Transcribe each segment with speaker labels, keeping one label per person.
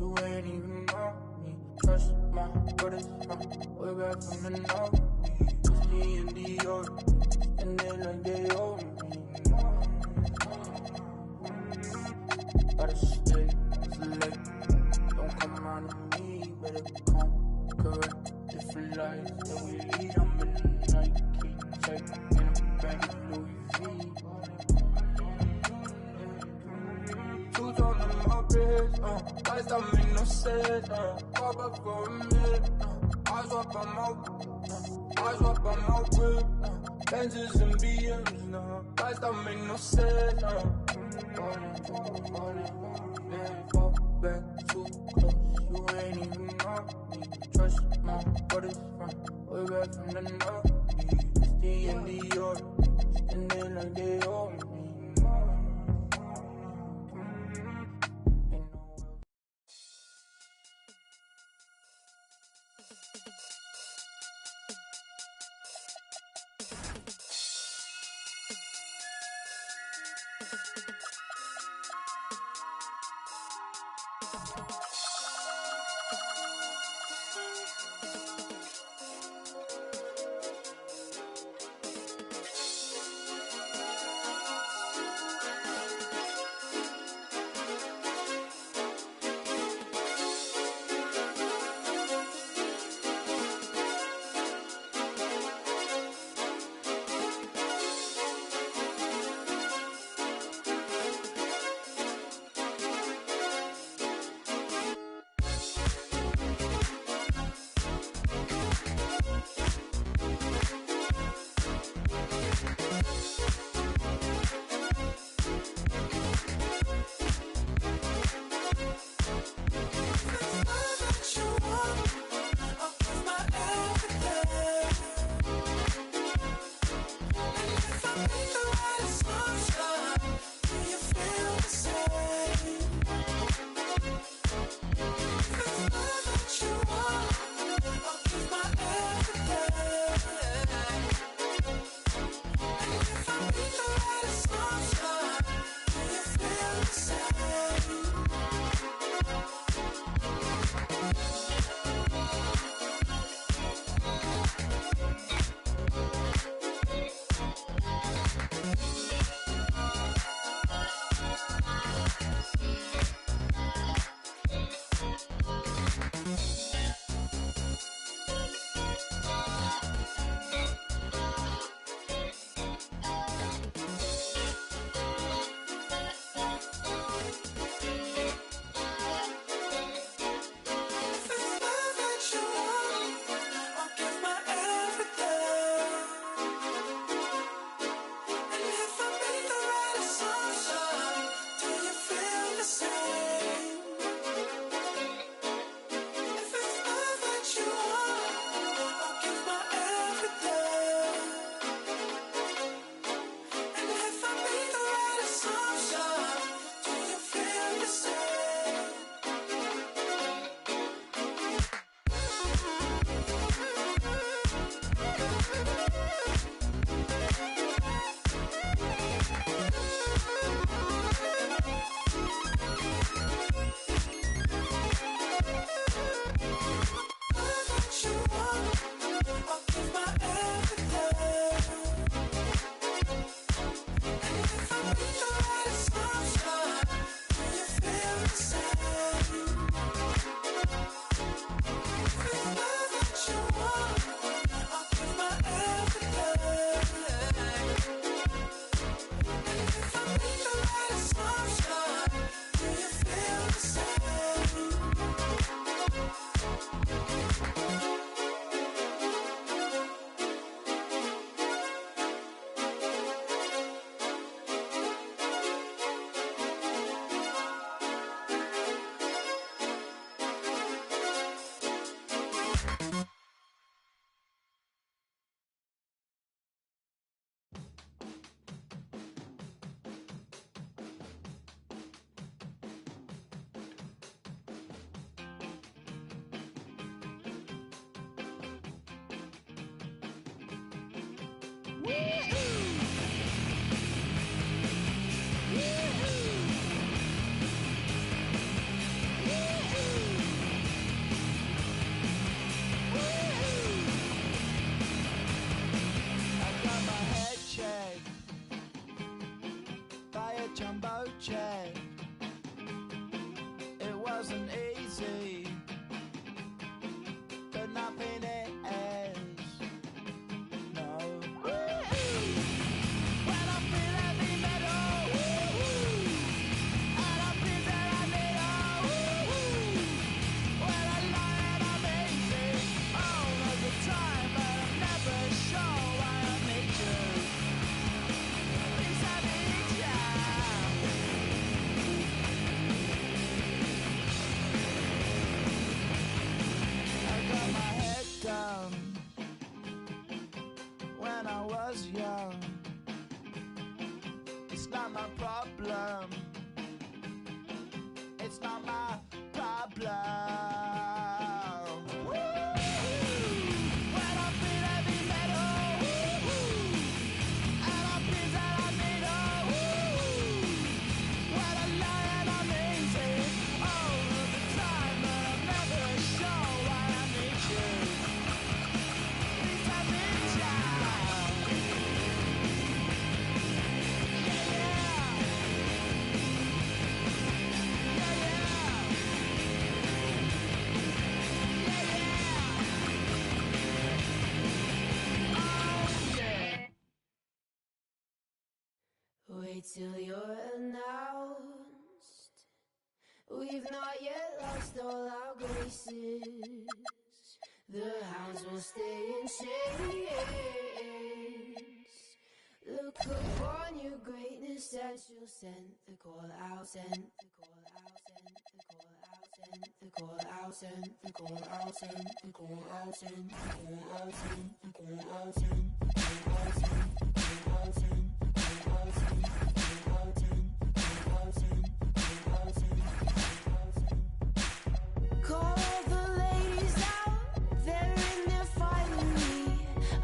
Speaker 1: you ain't even know me. Trust my brothers from way back from the north. Christy and Dior, and they like they owe me. Gotta stay select, don't come around to me, better come correct. Different lives that we lead, I'm in the Nike check, in a bag of Louis V. Shoes on them up wrist, lights don't make no sense, pop up for a minute, eyes up on my whip, Benzes and BMs, lights don't make no sense, fall back too close, you ain't even know me. Trust my brothers from way back from the north. Christy and Dior, and they like they owe me. wasn't easy, but nothing is. No. When I feel heavy metal, and I feel that I need when I lie and I'm easy all of the time, but I'm never sure why I need you. Please I need you. I got my head down when I was young. It's not my problem. It's not my problem. When I feel heavy metal, and I feel that I need when I lie and I'm easy all of the time, but I'm never sure why I need you. Please I need you. Yeah, yeah. Yeah, yeah. Yeah, yeah. Oh, yeah. Wait till you're announced. We've not yet lost all our graces. The hounds will stay in chains. Look upon your greatness and she'll send the call out, send the call out, send the call out, send the call out, send the call out, send the call out, send the call out, send the call out, send the call out, send the call out, send the call out, send the call out, send the call out, send the call out, send the call out, send. Call the ladies out, they're in there fighting me.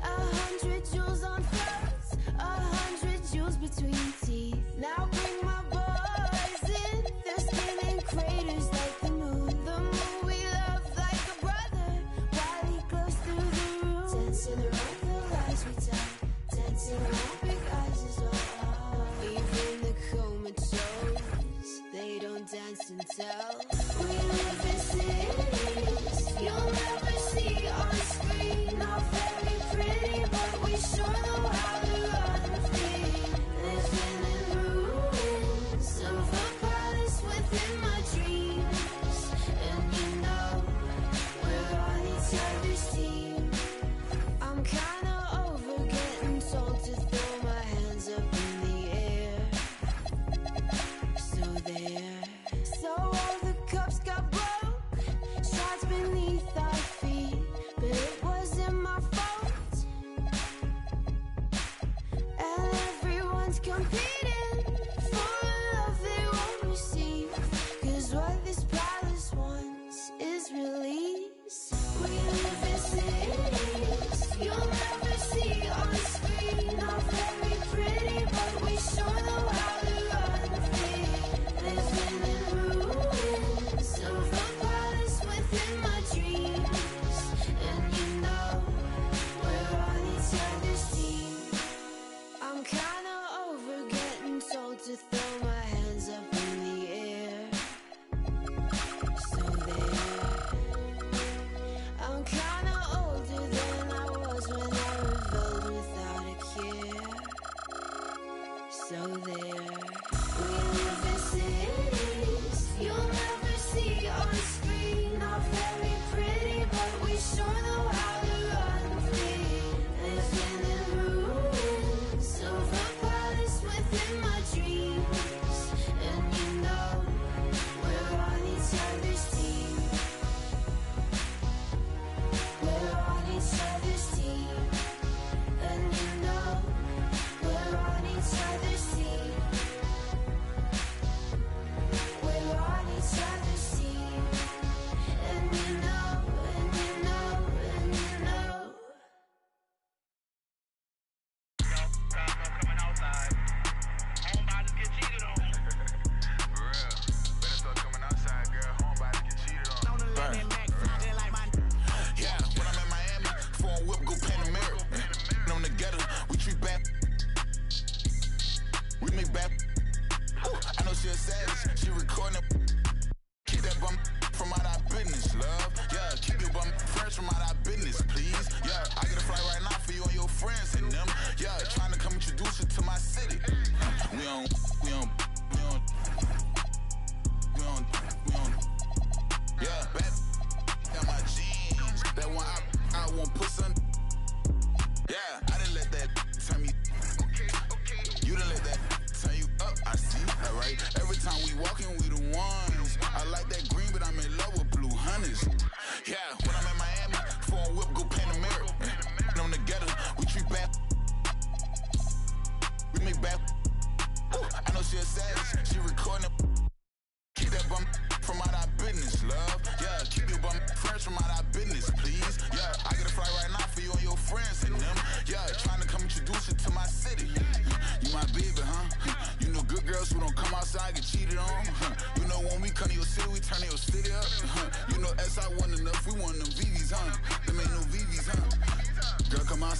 Speaker 1: 100 jewels on throats, 100 jewels between teeth. Now bring my boys in, they're spinning craters like the moon. The moon we love like a brother, while he glows through the room. Dancing around the lies we tell, dancing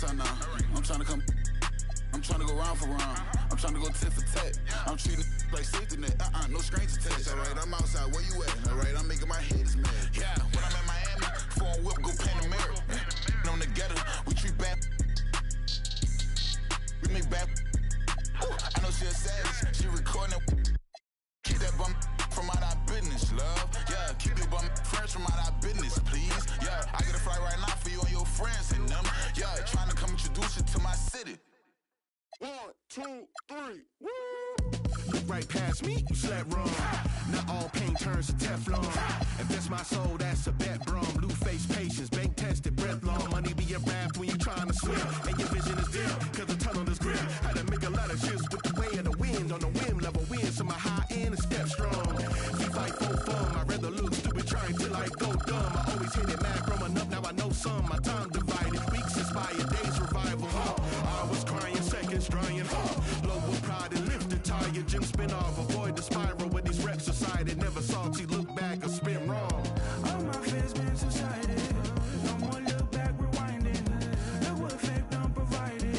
Speaker 2: outside now. I'm trying to come. I'm trying to go round for round. I'm trying to go tit for tat. I'm treating like safety net. No stranger text. Alright, I'm outside. Where you at? Alright, I'm making my head mad. Yeah, when I'm in Miami, foreign whip, go Panamera. On the ghetto, we treat bad. We make bad. I know she a savage. She recording that. Keep that bum from out our business, love. Yeah, keep your bum friends from out our business, please. Yeah, I get a flight right now for you and your friends and them. Yeah, trying to come introduce you to my city.
Speaker 3: 1, 2, 3, woo! Look right past me, you slept wrong. Not all paint turns to Teflon. If that's my soul, that's a bet, brum. Blue face patience, bank tested, breath long. Money be a raft when you trying to swim. And your vision is dim, cause the tunnel is grim. Had to make a lot of shifts with the way of the wind. On the whim, level win, so my high end is step strong. We fight for fun, I'd rather look stupid trying till I go dumb. I always hit it mad growing up, now I know some. My time divided, weeks inspired, days revival. I was crying, seconds drying. Low with pride and lift the tire, gym spin off, avoid the spiral with these reps decided. Never salty, look back or spin wrong.
Speaker 4: All my fears been subsided. No more look back, rewinding. Look what fake done provided.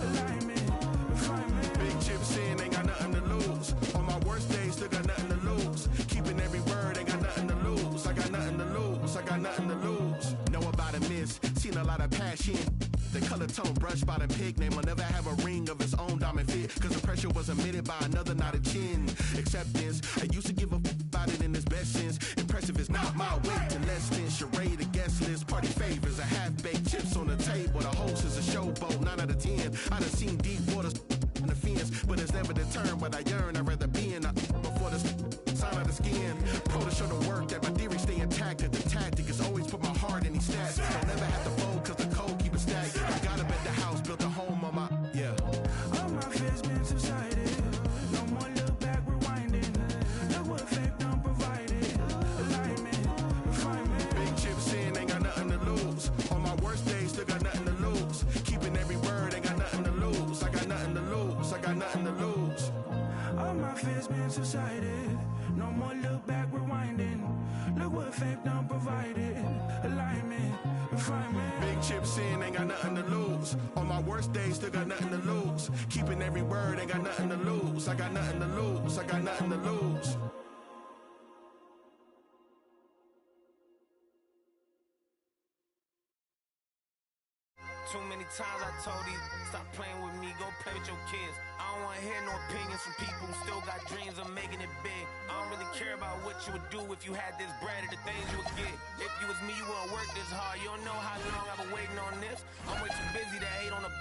Speaker 4: Alignment, refinement.
Speaker 3: Big chips in, ain't got nothing to lose. On my worst days, still got nothing to lose. Keeping every word, ain't got nothing to lose. I got nothing to lose, I got nothing to lose. Know about a miss, seen a lot of passion. The color tone brushed by the pig name will never have a ring of its own diamond fit. Cause the pressure was emitted by another, not a chin. Acceptance, I used to give a about it in its best sense. Impressive is not my weight and less than charade, a guest list. Party favors, a half-baked chips on the table. The host is a showboat, 9 out of 10. I done seen deep waters in the fence, but it's never determined what I yearn. I'd rather be in a before the sign of the skin. Pro to show the work that my theory stay intact. That the tactic is always put my heart in these stats. Don't never have to fold cause the code keep it stacked. I got up at the house, built a home on my, yeah.
Speaker 4: All my fears been subsided. No more look back, rewinding. Look what fake done provided. Alignment, refinement.
Speaker 3: Big chips in, ain't got nothing to lose. On my worst days, still got nothing to lose. Keeping every word, ain't got nothing to lose. I got nothing to lose, I got nothing to lose.
Speaker 4: All my fears been subsided. No more look back, rewinding. Look what fake done provided. Alignment, refinement.
Speaker 3: Big chips in, ain't got nothing to lose. On my worst days, still got nothing to lose. Keeping every word, ain't got nothing to lose. I got nothing to lose, I got nothing to lose.
Speaker 5: Too many times I told you, stop playing with me, go play with your kids. I don't wanna hear no opinions from people who still got dreams of making it big. I don't really care about what you would do if you had this bread or the things you would get. If you was me, you wouldn't work this hard. You don't know how long I've been waiting on this. I'm way too busy to hate on a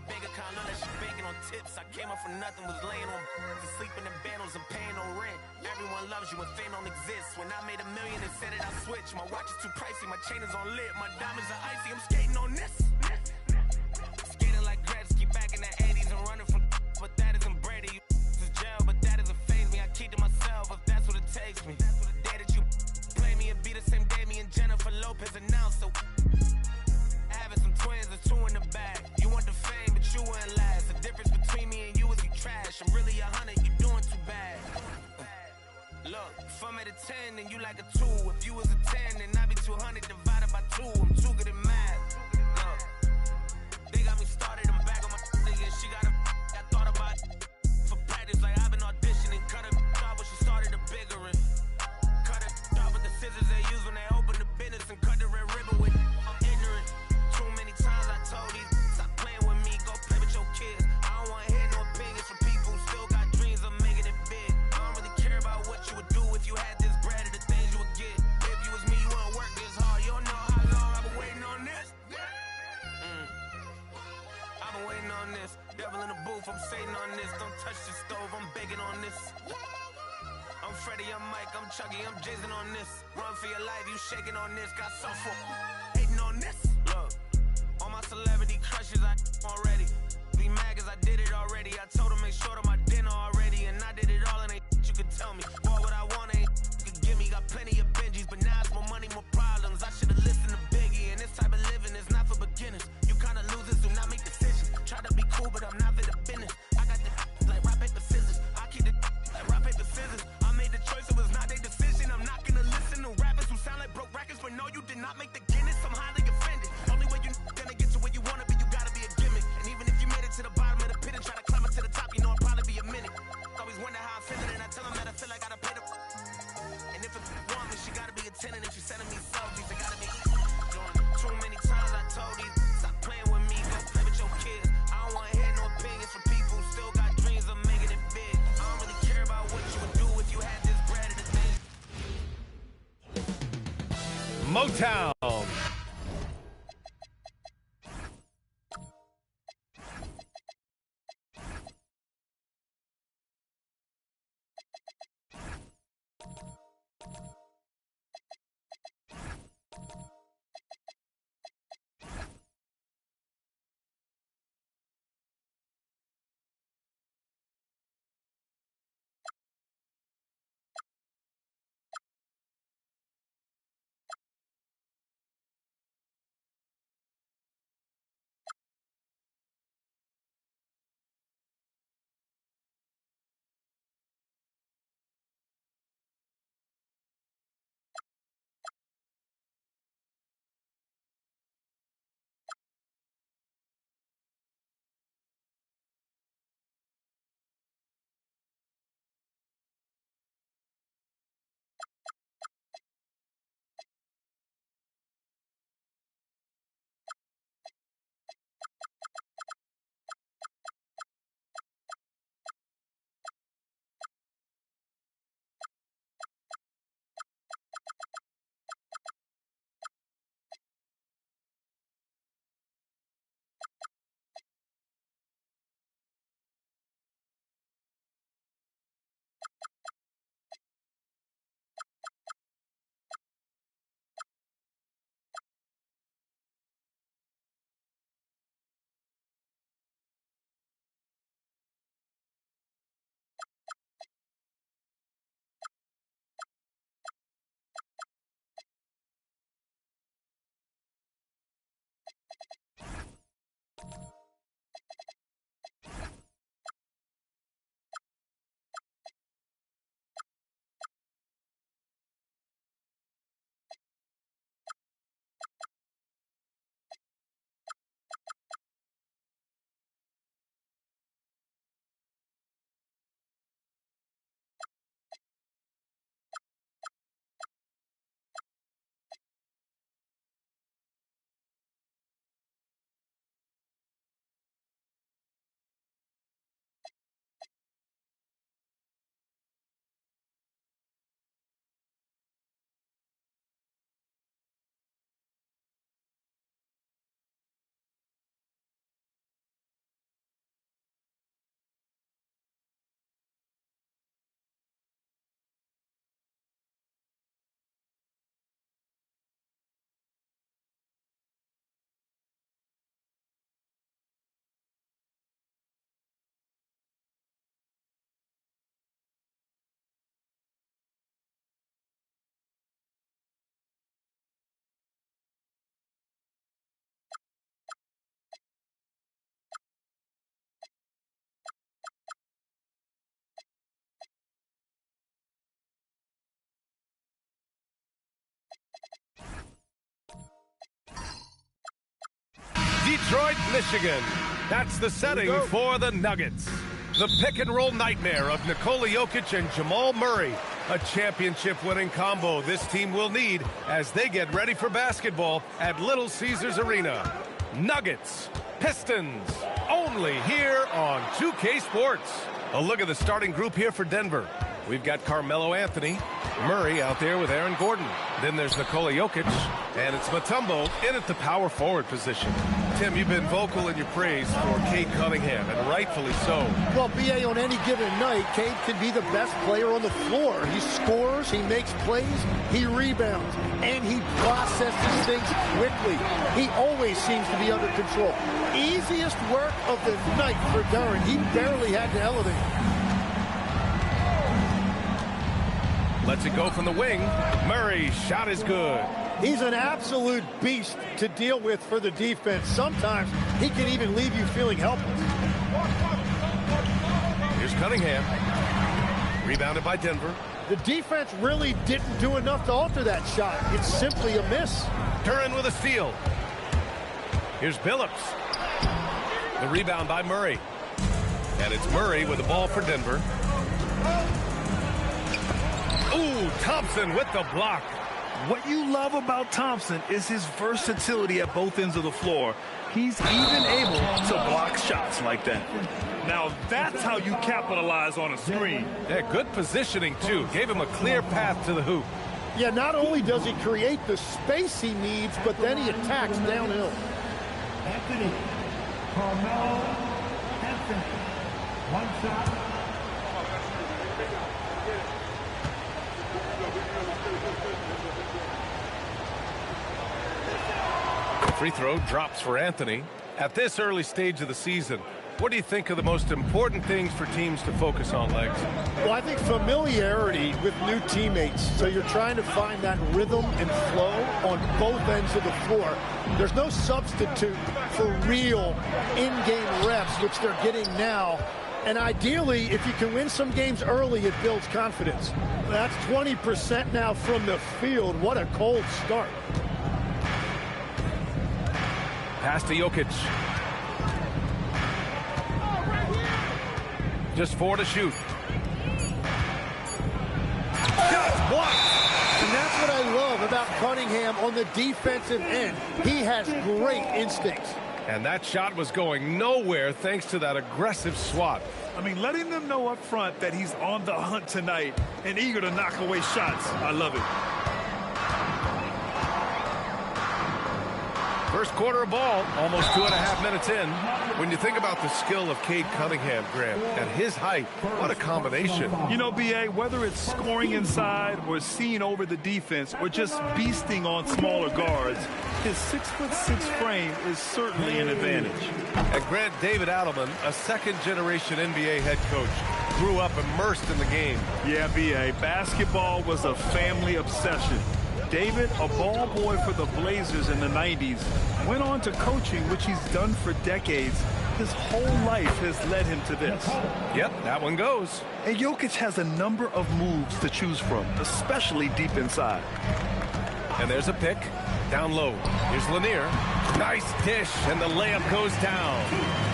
Speaker 5: bank account, none that shit banking on tips. I came up from nothing, was laying on to sleeping in bundles and paying no rent. Everyone loves you when fame don't exist. When I made $1 million, they said that I switched. My watch is too pricey, my chain is on lit, my diamonds are icy. I'm skating on this. Skating like Gretzky back in the 80s and running from but that isn't Brady. This is jail, but that doesn't faze me. I keep to myself if that's what it takes me. The day that you play me and be the same day me and Jennifer Lopez announced. So having some twins, there's 2 in the bag. You want the fame, but you wouldn't last. The difference between me and you is you trash. I'm really 100, you doing too bad. Look, if I'm at a 10 and you like a 2. If you was a 10, then I'd be 200 divided by 2. I'm too good at math. Look, they got me started, I'm back on my and she got a I thought about for practice like I've been auditioning. Cut it off when she started a bigger one. Cut it off with the scissors they use when they open the business and cut the red ribbon with. I'm ignorant. Too many times I told these stop playing with me, go play with your kids. I don't wanna hear no opinions from people who still got dreams of making it big. I don't really care about what you would do if you had this bread or the things you would get. If you was me, you wouldn't work this hard. You don't know how long I've been waiting on this. I've been waiting on this. Devil in the booth, I'm Satan on this. Don't touch the stove, I'm begging on this. I'm Freddie, I'm Mike, I'm Chucky, I'm Jason on this. Run for your life, you shaking on this. Got some for hating on this. Look, all my celebrity crushes, I already. Be mad cause I did it already. I told them make sure to my dinner already. And I did it all and ain't you could tell me. All what I want ain't you could give me. Got plenty of Benjis, but now it's more money, more problems. I should've listened to Biggie. And this type of living is not for beginners. You kinda losers do not make decisions. Try to be cool, but I'm not for the business. I got the like rock, paper, scissors. I keep the like rock, paper, scissors. I made the choice, it was not their decision. I'm not gonna listen to rappers who sound like broke records, but no, you did not make the Guinness. I'm highly offended. Only way you gonna get to where you wanna be, you gotta be
Speaker 6: Motown. Detroit, Michigan. That's the setting for the Nuggets. The pick-and-roll nightmare of Nikola Jokic and Jamal Murray. A championship-winning combo this team will need as they get ready for basketball at Little Caesars Arena. Nuggets, Pistons, only here on 2K Sports. A look at the starting group here for Denver. We've got Carmelo Anthony, Murray out there with Aaron Gordon. Then there's Nikola Jokic, and it's Mutombo in at the power forward position. Tim, you've been vocal in your praise for Cade Cunningham, and rightfully so.
Speaker 7: Well, B.A., on any given night, Cade can be the best player on the floor. He scores, he makes plays, he rebounds, and he processes things quickly. He always seems to be under control. Easiest work of the night for Duran. He barely had to elevate.
Speaker 6: Lets it go from the wing. Murray's shot is good.
Speaker 7: He's an absolute beast to deal with for the defense. Sometimes he can even leave you feeling helpless.
Speaker 6: Here's Cunningham. Rebounded by Denver.
Speaker 7: The defense really didn't do enough to alter that shot. It's simply a miss.
Speaker 6: Duran with a steal. Here's Billups. The rebound by Murray. And it's Murray with the ball for Denver. Ooh, Thompson with the block.
Speaker 8: What you love about Thompson is his versatility at both ends of the floor. He's even able to block shots like that.
Speaker 9: Now that's how you capitalize on a screen.
Speaker 6: Yeah, good positioning, too. Gave him a clear path to the hoop.
Speaker 7: Yeah, not only does he create the space he needs, but then he attacks downhill.
Speaker 10: Anthony, Carmelo, Anthony, one shot.
Speaker 6: Free throw drops for Anthony. At this early stage of the season, what do you think are the most important things for teams to focus on, Legs?
Speaker 7: Well, I think familiarity with new teammates. So you're trying to find that rhythm and flow on both ends of the floor. There's no substitute for real in-game reps, which they're getting now. And ideally, if you can win some games early, it builds confidence. That's 20% now from the field. What a cold start.
Speaker 6: Pass to Jokic. Just 4 to shoot. Shot blocked.
Speaker 7: And that's what I love about Cunningham on the defensive end. He has great instincts.
Speaker 6: And that shot was going nowhere thanks to that aggressive swat.
Speaker 8: I mean, letting them know up front that he's on the hunt tonight and eager to knock away shots. I love it.
Speaker 6: First quarter of ball, almost 2.5 minutes in. When you think about the skill of Cade Cunningham, Graham, at his height, what a combination.
Speaker 8: You know, B.A., whether it's scoring inside or seeing over the defense or just beasting on smaller guards, his 6'6" frame is certainly an advantage.
Speaker 6: And Grant, David Adelman, a second-generation NBA head coach, grew up immersed in the game.
Speaker 8: Yeah, B.A., basketball was a family obsession. David, a ball boy for the Blazers in the 90s, went on to coaching, which he's done for decades. His whole life has led him to this.
Speaker 6: Yep, that one goes.
Speaker 8: And Jokic has a number of moves to choose from, especially deep inside.
Speaker 6: And there's a pick. Down low. Here's Lanier. Nice dish, and the layup goes down.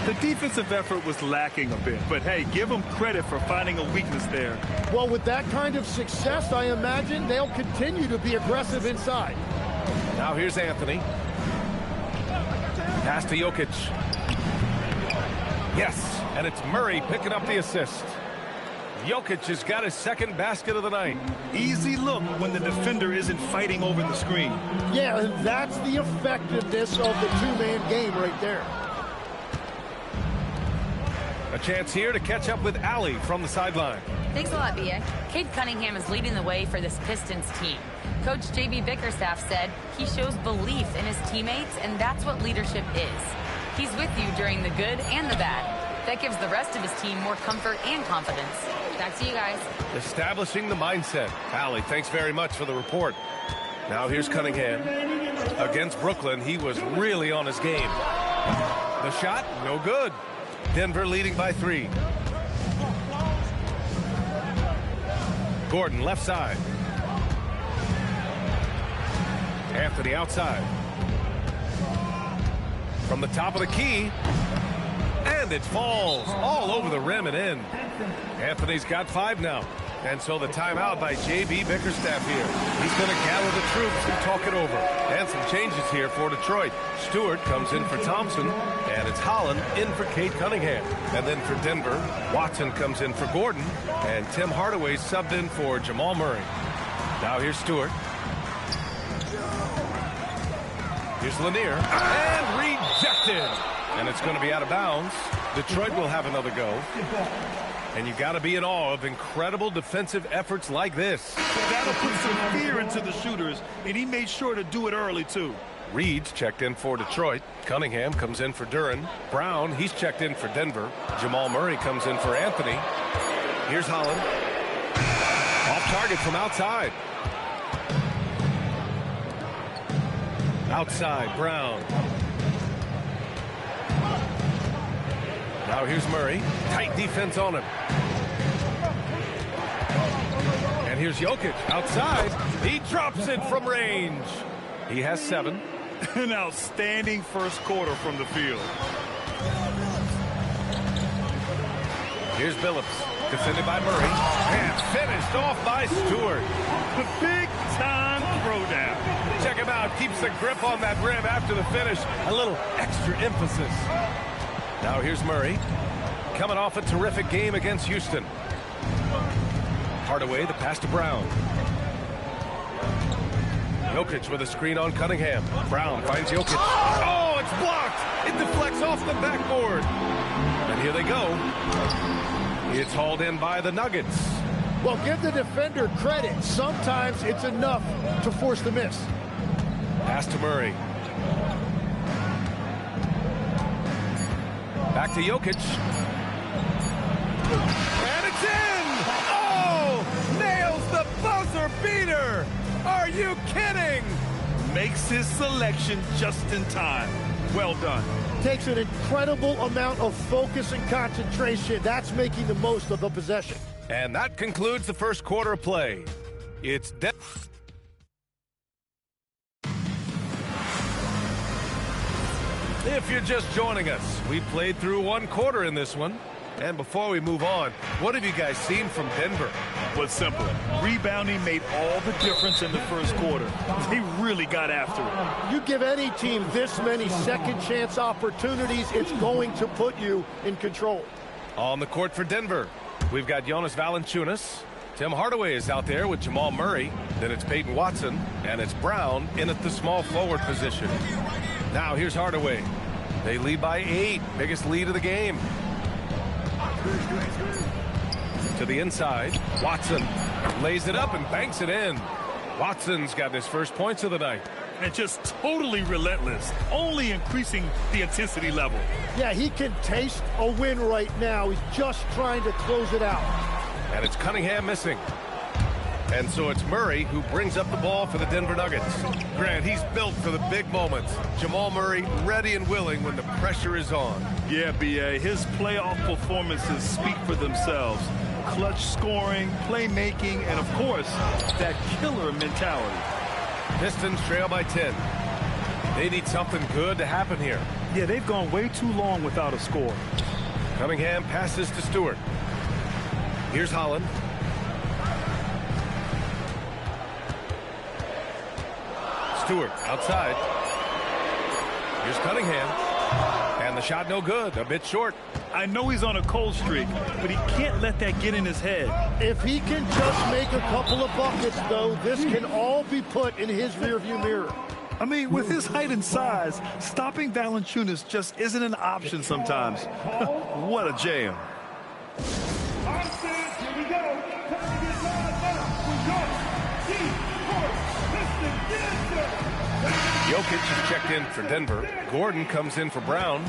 Speaker 8: The defensive effort was lacking a bit, but hey, give them credit for finding a weakness there.
Speaker 7: Well, with that kind of success, I imagine they'll continue to be aggressive inside.
Speaker 6: Now here's Anthony. Pass to Jokic. Yes, and it's Murray picking up the assist. Jokic has got his second basket of the night.
Speaker 8: Easy look when the defender isn't fighting over the screen.
Speaker 7: Yeah, and that's the effectiveness of the two-man game right there.
Speaker 6: A chance here to catch up with Allie from the sideline.
Speaker 11: Thanks a lot, B.A. Cade Cunningham is leading the way for this Pistons team. Coach J.B. Bickerstaff said he shows belief in his teammates, and that's what leadership is. He's with you during the good and the bad. That gives the rest of his team more comfort and confidence. Back to you guys.
Speaker 6: Establishing the mindset. Allie, thanks very much for the report. Now here's Cunningham. Against Brooklyn, he was really on his game. The shot, no good. Denver leading by 3. Gordon left side. Anthony outside. From the top of the key. And it falls all over the rim and in. Anthony's got 5 now. And so the timeout by J.B. Bickerstaff here. He's going to gather the troops and talk it over. And some changes here for Detroit. Stewart comes in for Thompson. And it's Holland in for Cade Cunningham. And then for Denver, Watson comes in for Gordon. And Tim Hardaway subbed in for Jamal Murray. Now here's Stewart. Here's Lanier. And rejected. And it's going to be out of bounds. Detroit will have another go. And you got to be in awe of incredible defensive efforts like this.
Speaker 8: That'll put some fear into the shooters, and he made sure to do it early, too.
Speaker 6: Reed's checked in for Detroit. Cunningham comes in for Duren. Brown, he's checked in for Denver. Jamal Murray comes in for Anthony. Here's Holland. Off target from outside. Outside, Brown. Now here's Murray. Tight defense on him. And here's Jokic outside. He drops it from range. He has 7.
Speaker 8: An outstanding first quarter from the field.
Speaker 6: Here's Billups. Defended by Murray. And finished off by Stewart.
Speaker 8: The big-time throwdown.
Speaker 6: Check him out. Keeps the grip on that rim after the finish. A little extra emphasis. Now here's Murray. Coming off a terrific game against Houston. Hardaway, the pass to Brown. Jokic with a screen on Cunningham. Brown finds Jokic. Oh, it's blocked. It deflects off the backboard. And here they go. It's hauled in by the Nuggets.
Speaker 7: Well, give the defender credit. Sometimes it's enough to force the miss.
Speaker 6: Pass to Murray. Back to Jokic. And it's in! Oh! Nails the buzzer beater! Are you kidding?
Speaker 8: Makes his selection just in time. Well done.
Speaker 7: Takes an incredible amount of focus and concentration. That's making the most of the possession.
Speaker 6: And that concludes the first quarter of play. It's If you're just joining us, we played through one quarter in this one. And before we move on, what have you guys seen from Denver?
Speaker 8: Was simple. Rebounding made all the difference in the first quarter. They really got after it.
Speaker 7: You give any team this many second chance opportunities, it's going to put you in control.
Speaker 6: On the court for Denver, we've got Jonas Valanciunas. Tim Hardaway is out there with Jamal Murray. Then it's Peyton Watson, and it's Brown in at the small forward position. Now here's Hardaway. They lead by 8, biggest lead of the game. To the inside, Watson lays it up and banks it in. Watson's got his first points of the night.
Speaker 8: And just totally relentless, only increasing the intensity level.
Speaker 7: Yeah, he can taste a win right now. He's just trying to close it out.
Speaker 6: And it's Cunningham missing. And so it's Murray who brings up the ball for the Denver Nuggets. Grant, he's built for the big moments. Jamal Murray ready and willing when the pressure is on.
Speaker 8: Yeah, B.A., his playoff performances speak for themselves. Clutch scoring, playmaking, and of course, that killer mentality.
Speaker 6: Pistons trail by 10. They need something good to happen here.
Speaker 8: Yeah, they've gone way too long without a score.
Speaker 6: Cunningham passes to Stewart. Here's Holland. Stewart outside. Here's Cunningham. And the shot no good, a bit short.
Speaker 8: I know he's on a cold streak, but he can't let that get in his head.
Speaker 7: If he can just make a couple of buckets, though, this can all be put in his rearview mirror.
Speaker 8: I mean, with his height and size, stopping Valanciunas just isn't an option sometimes. What a jam.
Speaker 6: Jokic is checked in for Denver. Gordon comes in for Brown.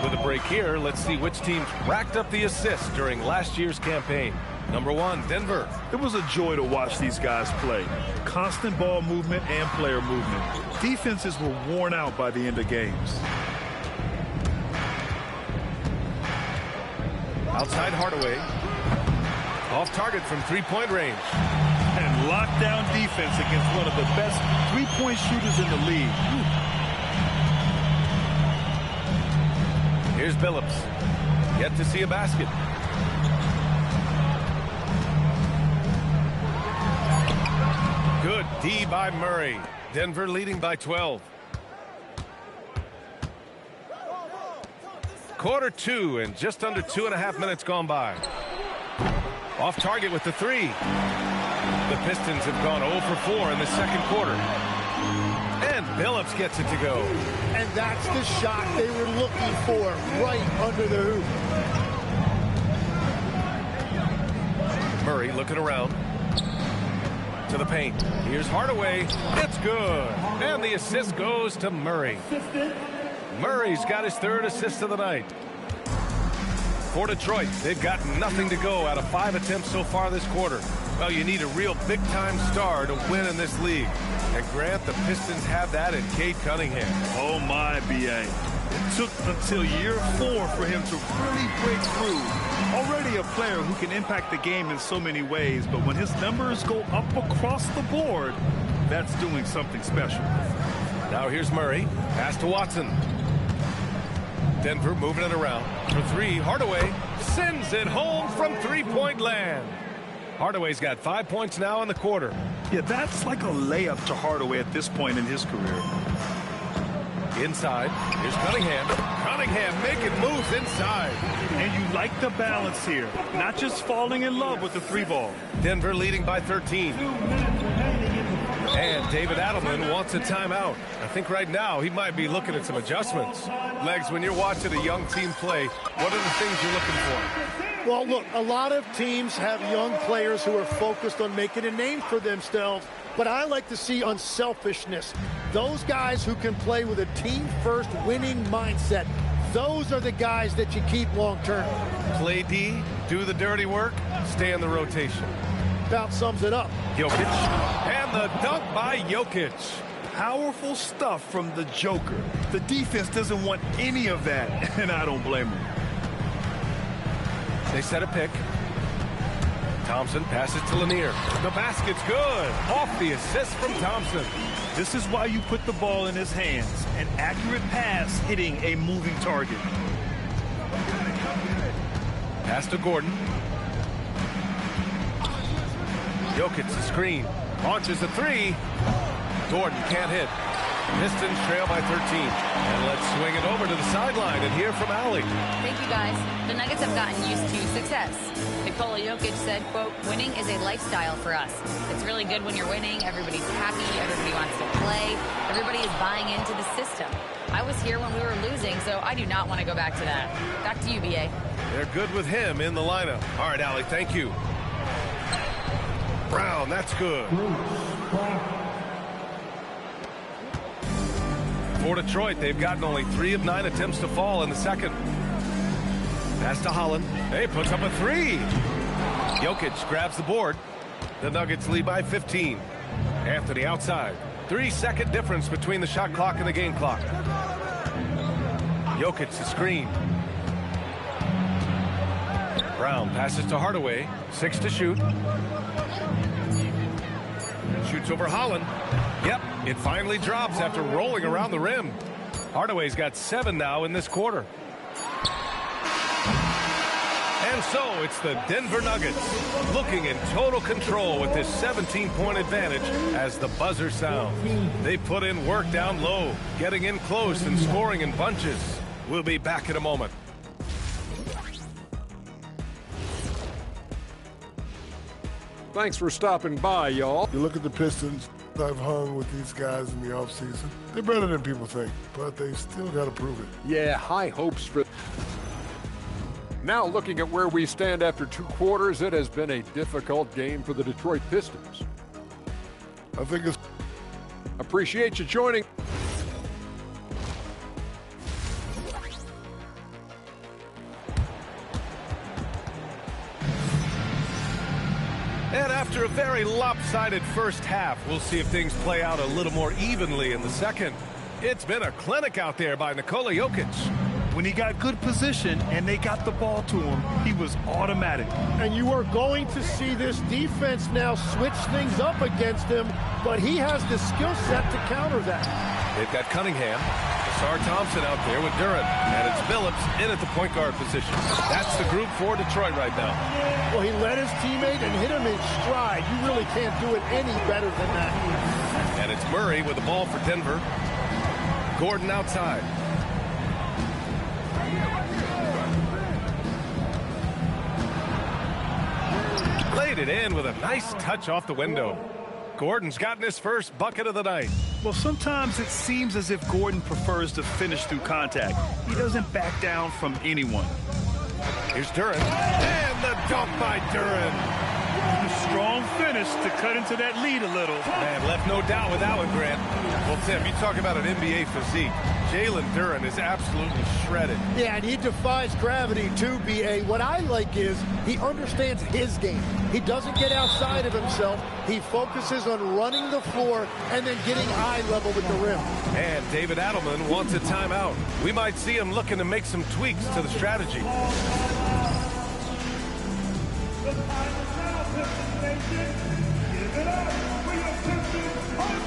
Speaker 6: With a break here, let's see which teams racked up the assists during last year's campaign. Number 1, Denver.
Speaker 8: It was a joy to watch these guys play. Constant ball movement and player movement. Defenses were worn out by the end of games.
Speaker 6: Outside Hardaway. Off target from three-point range.
Speaker 8: And lockdown defense against one of the best three-point shooters in the league.
Speaker 6: Here's Billups. Yet to see a basket. Good D by Murray. Denver leading by 12. Quarter 2 and just under 2.5 minutes gone by. Off target with the 3. The Pistons have gone 0 for 4 in the second quarter. And Billups gets it to go.
Speaker 7: And that's the shot they were looking for, right under the hoop.
Speaker 6: Murray looking around. To the paint. Here's Hardaway. It's good. And the assist goes to Murray. Murray's got his 3rd assist of the night. For Detroit, they've got nothing to go out of 5 attempts so far this quarter. Well, you need a real big-time star to win in this league. And Grant, the Pistons have that in Cade Cunningham.
Speaker 8: Oh, my, B.A. It took until year 4 for him to really break through. Already a player who can impact the game in so many ways, but when his numbers go up across the board, that's doing something special.
Speaker 6: Now here's Murray. Pass to Watson. Denver moving it around. For 3, Hardaway sends it home from three-point land. Hardaway's got 5 points now in the quarter.
Speaker 8: Yeah, that's like a layup to Hardaway at this point in his career.
Speaker 6: Inside, here's Cunningham. Cunningham making moves inside.
Speaker 8: And you like the balance here, not just falling in love with the 3 ball.
Speaker 6: Denver leading by 13. And David Adelman wants a timeout. I think right now he might be looking at some adjustments. Legs, when you're watching a young team play, what are the things you're looking for?
Speaker 7: Well, look, a lot of teams have young players who are focused on making a name for themselves, but I like to see unselfishness. Those guys who can play with a team-first winning mindset, those are the guys that you keep long-term.
Speaker 6: Play D, do the dirty work, stay in the rotation.
Speaker 7: About sums it up.
Speaker 6: Jokic, and the dunk by Jokic.
Speaker 8: Powerful stuff from the Joker. The defense doesn't want any of that, and I don't blame them.
Speaker 6: They set a pick. Thompson passes to Lanier. The basket's good. Off the assist from Thompson.
Speaker 8: This is why you put the ball in his hands. An accurate pass hitting a moving target.
Speaker 6: Pass to Gordon. Jokic the screen. Launches a three. Gordon can't hit. Pistons trail by 13. And let's swing it over to the sideline and hear from Allie.
Speaker 11: Thank you, guys. The Nuggets have gotten used to success. Nikola Jokic said, quote, winning is a lifestyle for us. It's really good when you're winning. Everybody's happy. Everybody wants to play. Everybody is buying into the system. I was here when we were losing, so I do not want to go back to that. Back to you, BA.
Speaker 6: They're good with him in the lineup. All right, Allie, thank you. Brown, that's good. For Detroit, they've gotten only 3 of 9 attempts to fall in the second. Pass to Holland. Hey, puts up a three. Jokic grabs the board. The Nuggets lead by 15. Anthony outside. 3-second difference between the shot clock and the game clock. Jokic the screen. Brown passes to Hardaway. 6 to shoot. Shoots over Holland. Yep, it finally drops after rolling around the rim. Hardaway's got 7 now in this quarter. And so it's the Denver Nuggets looking in total control with this 17-point advantage as the buzzer sounds. They put in work down low, getting in close and scoring in bunches. We'll be back in a moment.
Speaker 12: Thanks for stopping by, y'all.
Speaker 13: You look at the Pistons. I've hung with these guys in the offseason. They're better than people think, but they still got to prove it.
Speaker 12: Yeah, high hopes for... Now looking at where we stand after 2 quarters, it has been a difficult game for the Detroit Pistons.
Speaker 13: I think it's...
Speaker 12: Appreciate you joining.
Speaker 6: And after a very lopsided first half, we'll see if things play out a little more evenly in the second. It's been a clinic out there by Nikola Jokic.
Speaker 8: When he got good position and they got the ball to him, he was automatic.
Speaker 7: And you are going to see this defense now switch things up against him, but he has the skill set to counter that.
Speaker 6: They've got Cunningham, Sar Thompson out there with Duran, and it's Billups in at the point guard position. That's the group for Detroit right now.
Speaker 7: Well, he led his teammate and hit him in stride. You really can't do it any better than that.
Speaker 6: And it's Murray with the ball for Denver. Gordon outside. Laid it in with a nice touch off the window. Gordon's gotten his first bucket of the night.
Speaker 8: Well, sometimes it seems as if Gordon prefers to finish through contact. He doesn't back down from anyone.
Speaker 6: Here's Duran. And the dunk by Duran.
Speaker 8: Strong finish to cut into that lead a little.
Speaker 6: Man, left no doubt with that one, Grant. Well, Tim, you talk about an NBA physique. Jalen Duran is absolutely shredded.
Speaker 7: Yeah, and he defies gravity too, B.A. What I like is he understands his game. He doesn't get outside of himself. He focuses on running the floor and then getting eye level with the rim.
Speaker 6: And David Adelman wants a timeout. We might see him looking to make some tweaks to the strategy.
Speaker 10: Give it up for your Pistons Squad!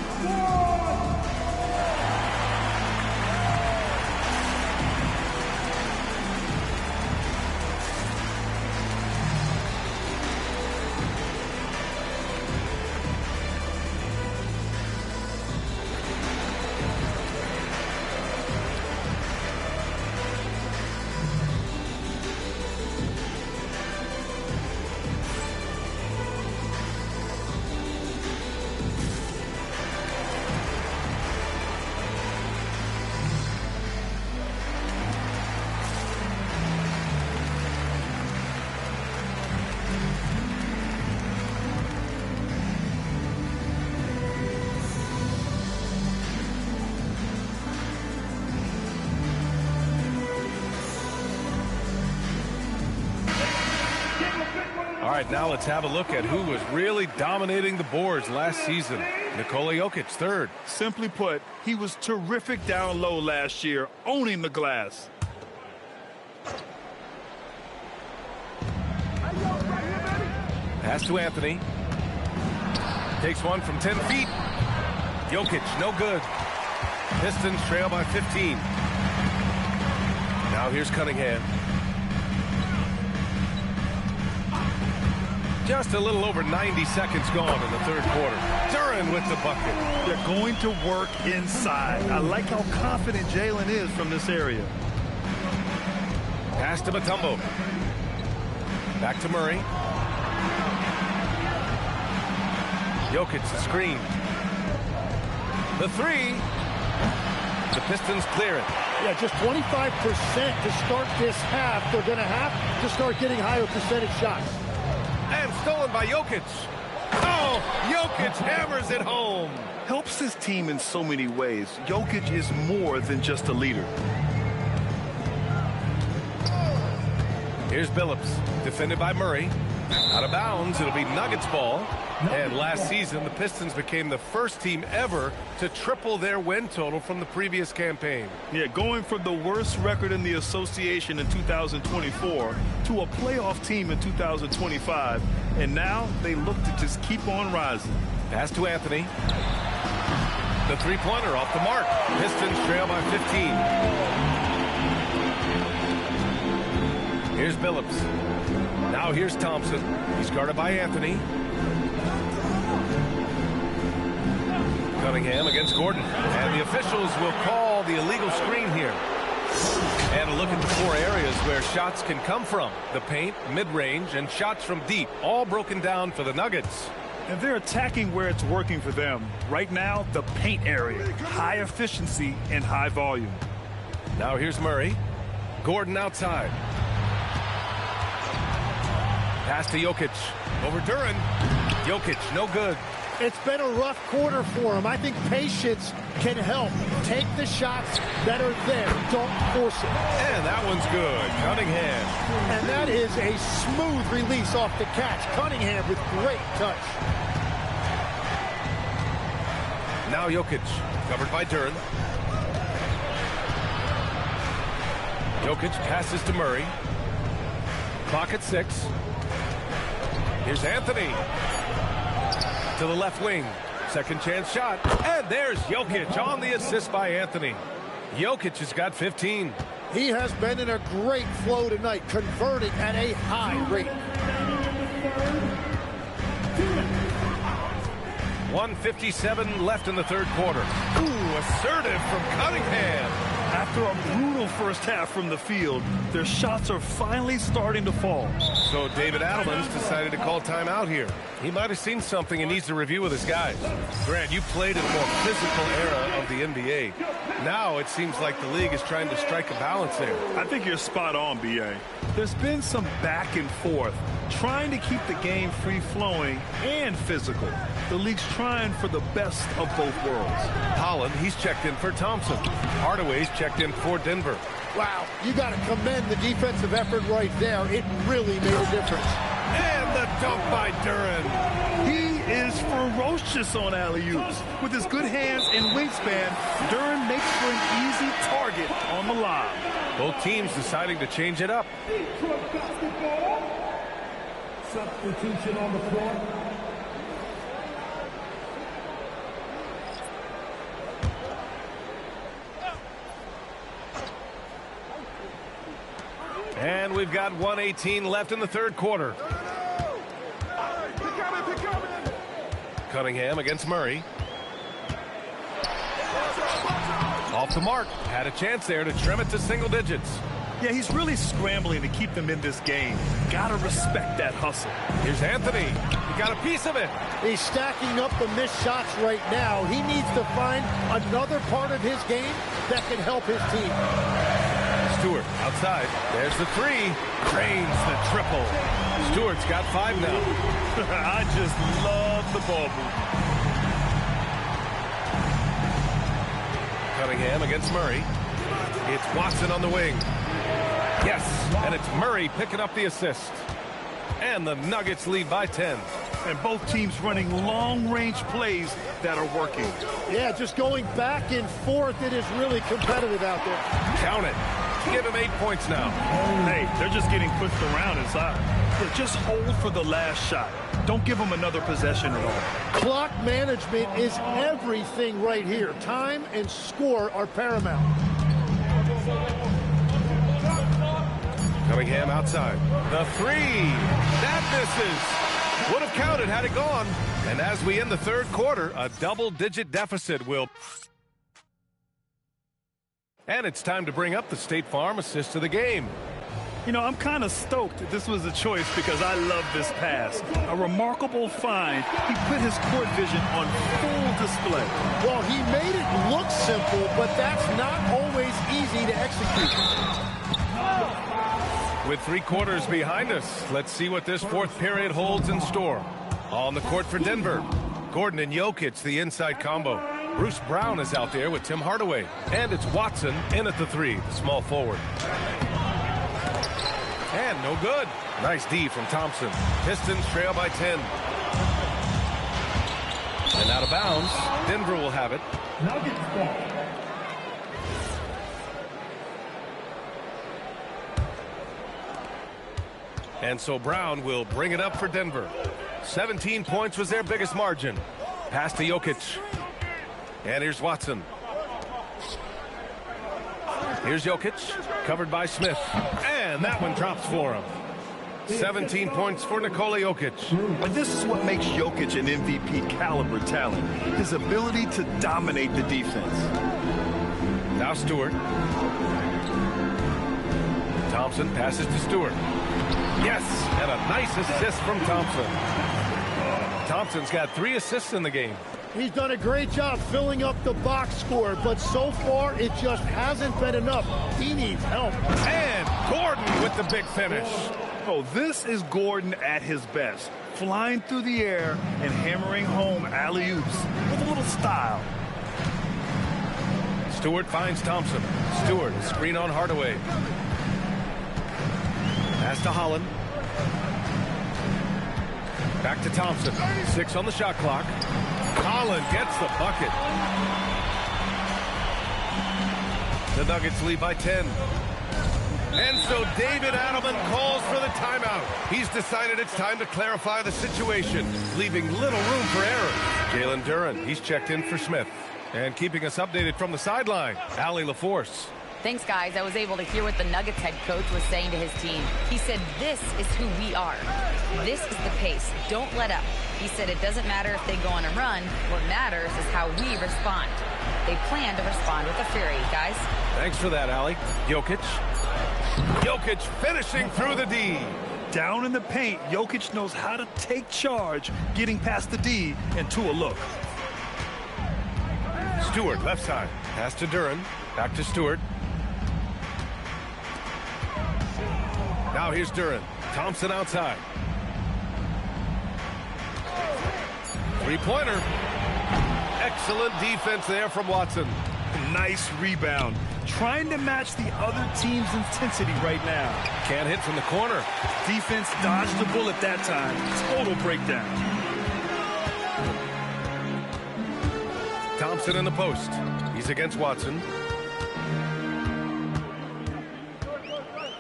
Speaker 6: right, now let's have a look at who was really dominating the boards last season. Nikola Jokic, third.
Speaker 8: Simply put, he was terrific down low last year, owning the glass.
Speaker 6: Pass to Anthony. Takes one from 10 feet. Jokic, no good. Pistons trail by 15. Now here's Cunningham. Just a little over 90 seconds gone in the third quarter. Duren with the bucket.
Speaker 8: They're going to work inside. I like how confident Jalen is from this area.
Speaker 6: Pass to Mutombo. Back to Murray. Jokic the screen. The three. The Pistons clear it.
Speaker 7: Yeah, just 25% to start this half. They're going to have to start getting higher percentage shots.
Speaker 6: And stolen by Jokic. Oh, Jokic hammers it home.
Speaker 8: Helps his team in so many ways. Jokic is more than just a leader.
Speaker 6: Here's Billups, defended by Murray. Out of bounds, it'll be Nuggets ball. And last season, the Pistons became the first team ever to triple their win total from the previous campaign.
Speaker 8: Yeah, going from the worst record in the association in 2024 to a playoff team in 2025. And now they look to just keep on rising.
Speaker 6: Pass to Anthony. The three-pointer off the mark. Pistons trail by 15. Here's Billups. Now here's Thompson. He's guarded by Anthony. Cunningham against Gordon. And the officials will call the illegal screen here. And a look at the four areas where shots can come from. The paint, mid-range, and shots from deep. All broken down for the Nuggets.
Speaker 8: And they're attacking where it's working for them. Right now, the paint area. High efficiency and high volume.
Speaker 6: Now here's Murray. Gordon outside. Pass to Jokic. Over Duren. Jokic, no good.
Speaker 7: It's been a rough quarter for him. I think patience can help. Take the shots that are there. Don't force it.
Speaker 6: And that one's good. Cunningham.
Speaker 7: And that is a smooth release off the catch. Cunningham with great touch.
Speaker 6: Now Jokic, covered by Duren. Jokic passes to Murray. Clock at 6. Here's Anthony. To the left wing. Second chance shot. And there's Jokic on the assist by Anthony. Jokic has got 15.
Speaker 7: He has been in a great flow tonight, converting at a high rate.
Speaker 6: 1:57 left in the third quarter. Ooh, assertive from Cunningham.
Speaker 8: After a brutal first half from the field, their shots are finally starting to fall.
Speaker 6: So David Adelman's decided to call timeout here. He might have seen something and needs to review with his guys. Grant, you played in a more physical era of the NBA. Now it seems like the league is trying to strike a balance there.
Speaker 8: I think you're spot on, B.A. There's been some back and forth, trying to keep the game free-flowing and physical. The league's trying for the best of both worlds.
Speaker 6: Holland, he's checked in for Thompson. Hardaway's checked in for Denver.
Speaker 7: Wow, you got to commend the defensive effort right there. It really made a difference.
Speaker 6: And the dunk by Duren.
Speaker 8: He is ferocious on alley-oops. With his good hands and wingspan, Duren makes for an easy target on the lob.
Speaker 6: Both teams deciding to change it up.
Speaker 10: Substitution on the floor.
Speaker 6: And we've got 1:18 left in the third quarter. Cunningham against Murray. Off the mark. Had a chance there to trim it to single digits.
Speaker 8: Yeah, he's really scrambling to keep them in this game. Gotta respect that hustle.
Speaker 6: Here's Anthony. He got a piece of it.
Speaker 7: He's stacking up the missed shots right now. He needs to find another part of his game that can help his team.
Speaker 6: Stewart outside. There's the three. Drains the triple. Stewart's got 5 now.
Speaker 8: I just love the ball movement.
Speaker 6: Cunningham against Murray. It's Watson on the wing. Yes, and it's Murray picking up the assist. And the Nuggets lead by 10.
Speaker 8: And both teams running long-range plays that are working.
Speaker 7: Yeah, just going back and forth. It is really competitive out there.
Speaker 6: Count it. Give him 8 points now.
Speaker 8: Hey, they're just getting pushed around inside. Yeah, just hold for the last shot. Don't give them another possession at all.
Speaker 7: Clock management is everything right here. Time and score are paramount.
Speaker 6: Cunningham outside. The three. That misses. Would have counted had it gone. And as we end the third quarter, a double-digit deficit will... And it's time to bring up the State Farm assist of the game.
Speaker 8: You know, I'm kind of stoked this was a choice because I love this pass. A remarkable find. He put his court vision on full display.
Speaker 7: Well, he made it look simple, but that's not always easy to execute.
Speaker 6: With 3 quarters behind us, let's see what this fourth period holds in store. On the court for Denver, Gordon and Jokic, the inside combo. Bruce Brown is out there with Tim Hardaway. And it's Watson in at the 3, the small forward. And no good. Nice D from Thompson. Pistons trail by 10. And out of bounds. Denver will have it. And so Brown will bring it up for Denver. 17 points was their biggest margin. Pass to Jokic. And here's Watson. Here's Jokic, covered by Smith. And that one drops for him. 17 points for Nikola Jokic.
Speaker 8: And this is what makes Jokic an MVP caliber talent. His ability to dominate the defense.
Speaker 6: Now Stewart. Thompson passes to Stewart. Yes, and a nice assist from Thompson. Thompson's got 3 assists in the game.
Speaker 7: He's done a great job filling up the box score, but so far it just hasn't been enough. He needs help.
Speaker 6: And Gordon with the big finish.
Speaker 8: Oh, this is Gordon at his best. Flying through the air and hammering home alley-oops with a little style.
Speaker 6: Stewart finds Thompson. Stewart, screen on Hardaway. Pass to Holland. Back to Thompson. 6 on the shot clock. Holland gets the bucket. The Nuggets lead by 10. And so David Adelman calls for the timeout. He's decided it's time to clarify the situation, leaving little room for error. Jalen Duren, he's checked in for Smith. And keeping us updated from the sideline, Allie LaForce.
Speaker 11: Thanks, guys. I was able to hear what the Nuggets head coach was saying to his team. He said, this is who we are. This is the pace. Don't let up. He said it doesn't matter if they go on a run. What matters is how we respond. They plan to respond with a fury, guys.
Speaker 6: Thanks for that, Allie. Jokic. Jokic finishing through the D.
Speaker 8: Down in the paint, Jokic knows how to take charge, getting past the D and to a look.
Speaker 6: Stewart, left side. Pass to Duren. Back to Stewart. Now here's Duren. Thompson outside. 3-pointer. Excellent defense there from Watson.
Speaker 8: Nice rebound. Trying to match the other team's intensity right now.
Speaker 6: Can't hit from the corner.
Speaker 8: Defense dodged the bullet that time. Total breakdown.
Speaker 6: Thompson in the post. He's against Watson.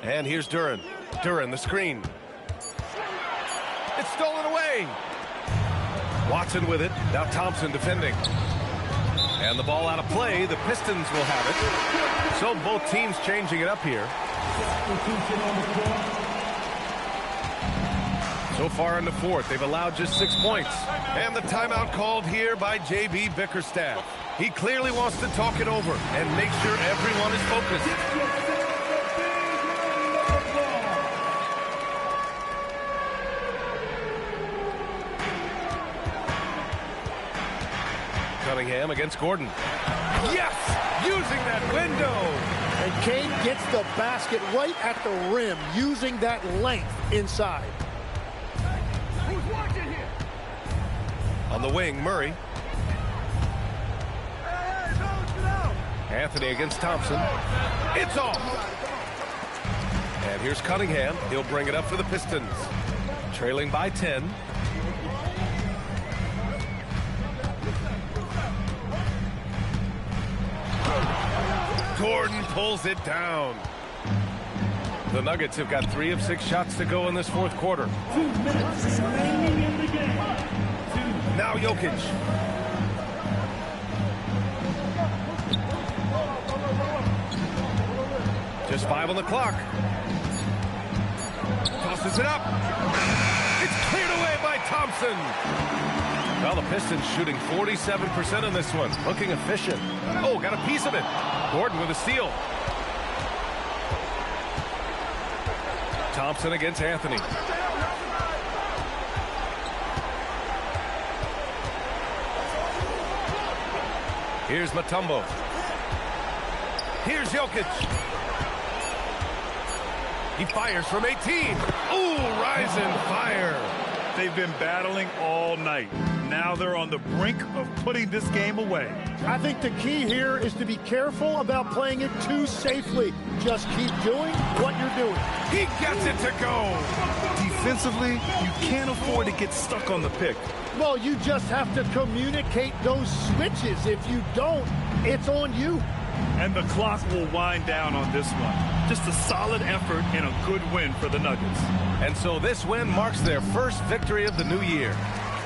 Speaker 6: And here's Duren. Duren, the screen. It's stolen away. Watson with it. Now Thompson defending. And the ball out of play. The Pistons will have it. So both teams changing it up here. So far in the fourth, they've allowed just 6 points. And the timeout called here by J.B. Bickerstaff. He clearly wants to talk it over and make sure everyone is focused. Cunningham against Gordon. Yes! Using that window!
Speaker 7: And Cade gets the basket right at the rim, using that length inside.
Speaker 10: Who's watching here?
Speaker 6: On the wing, Murray. Anthony against Thompson. It's off! And here's Cunningham. He'll bring it up for the Pistons. trailing by 10. Gordon pulls it down. The Nuggets have got 3 of 6 shots to go in this fourth quarter.
Speaker 10: 2 minutes remaining in the game.
Speaker 6: Now Jokic. Just 5 on the clock. Tosses it up. It's cleared away by Thompson. Well, the Pistons shooting 47% in this one. Looking efficient. Oh, got a piece of it. Gordon with a steal. Thompson against Anthony. Here's Mutombo. Here's Jokic. He fires from 18. Ooh, rise and fire.
Speaker 8: They've been battling all night. Now they're on the brink of putting this game away.
Speaker 7: I think the key here is to be careful about playing it too safely. Just keep doing what you're doing.
Speaker 6: He gets it to go.
Speaker 8: Defensively, you can't afford to get stuck on the pick.
Speaker 7: Well, you just have to communicate those switches. If you don't, it's on you.
Speaker 8: And the clock will wind down on this one. Just a solid effort and a good win for the Nuggets.
Speaker 6: And so this win marks their first victory of the new year.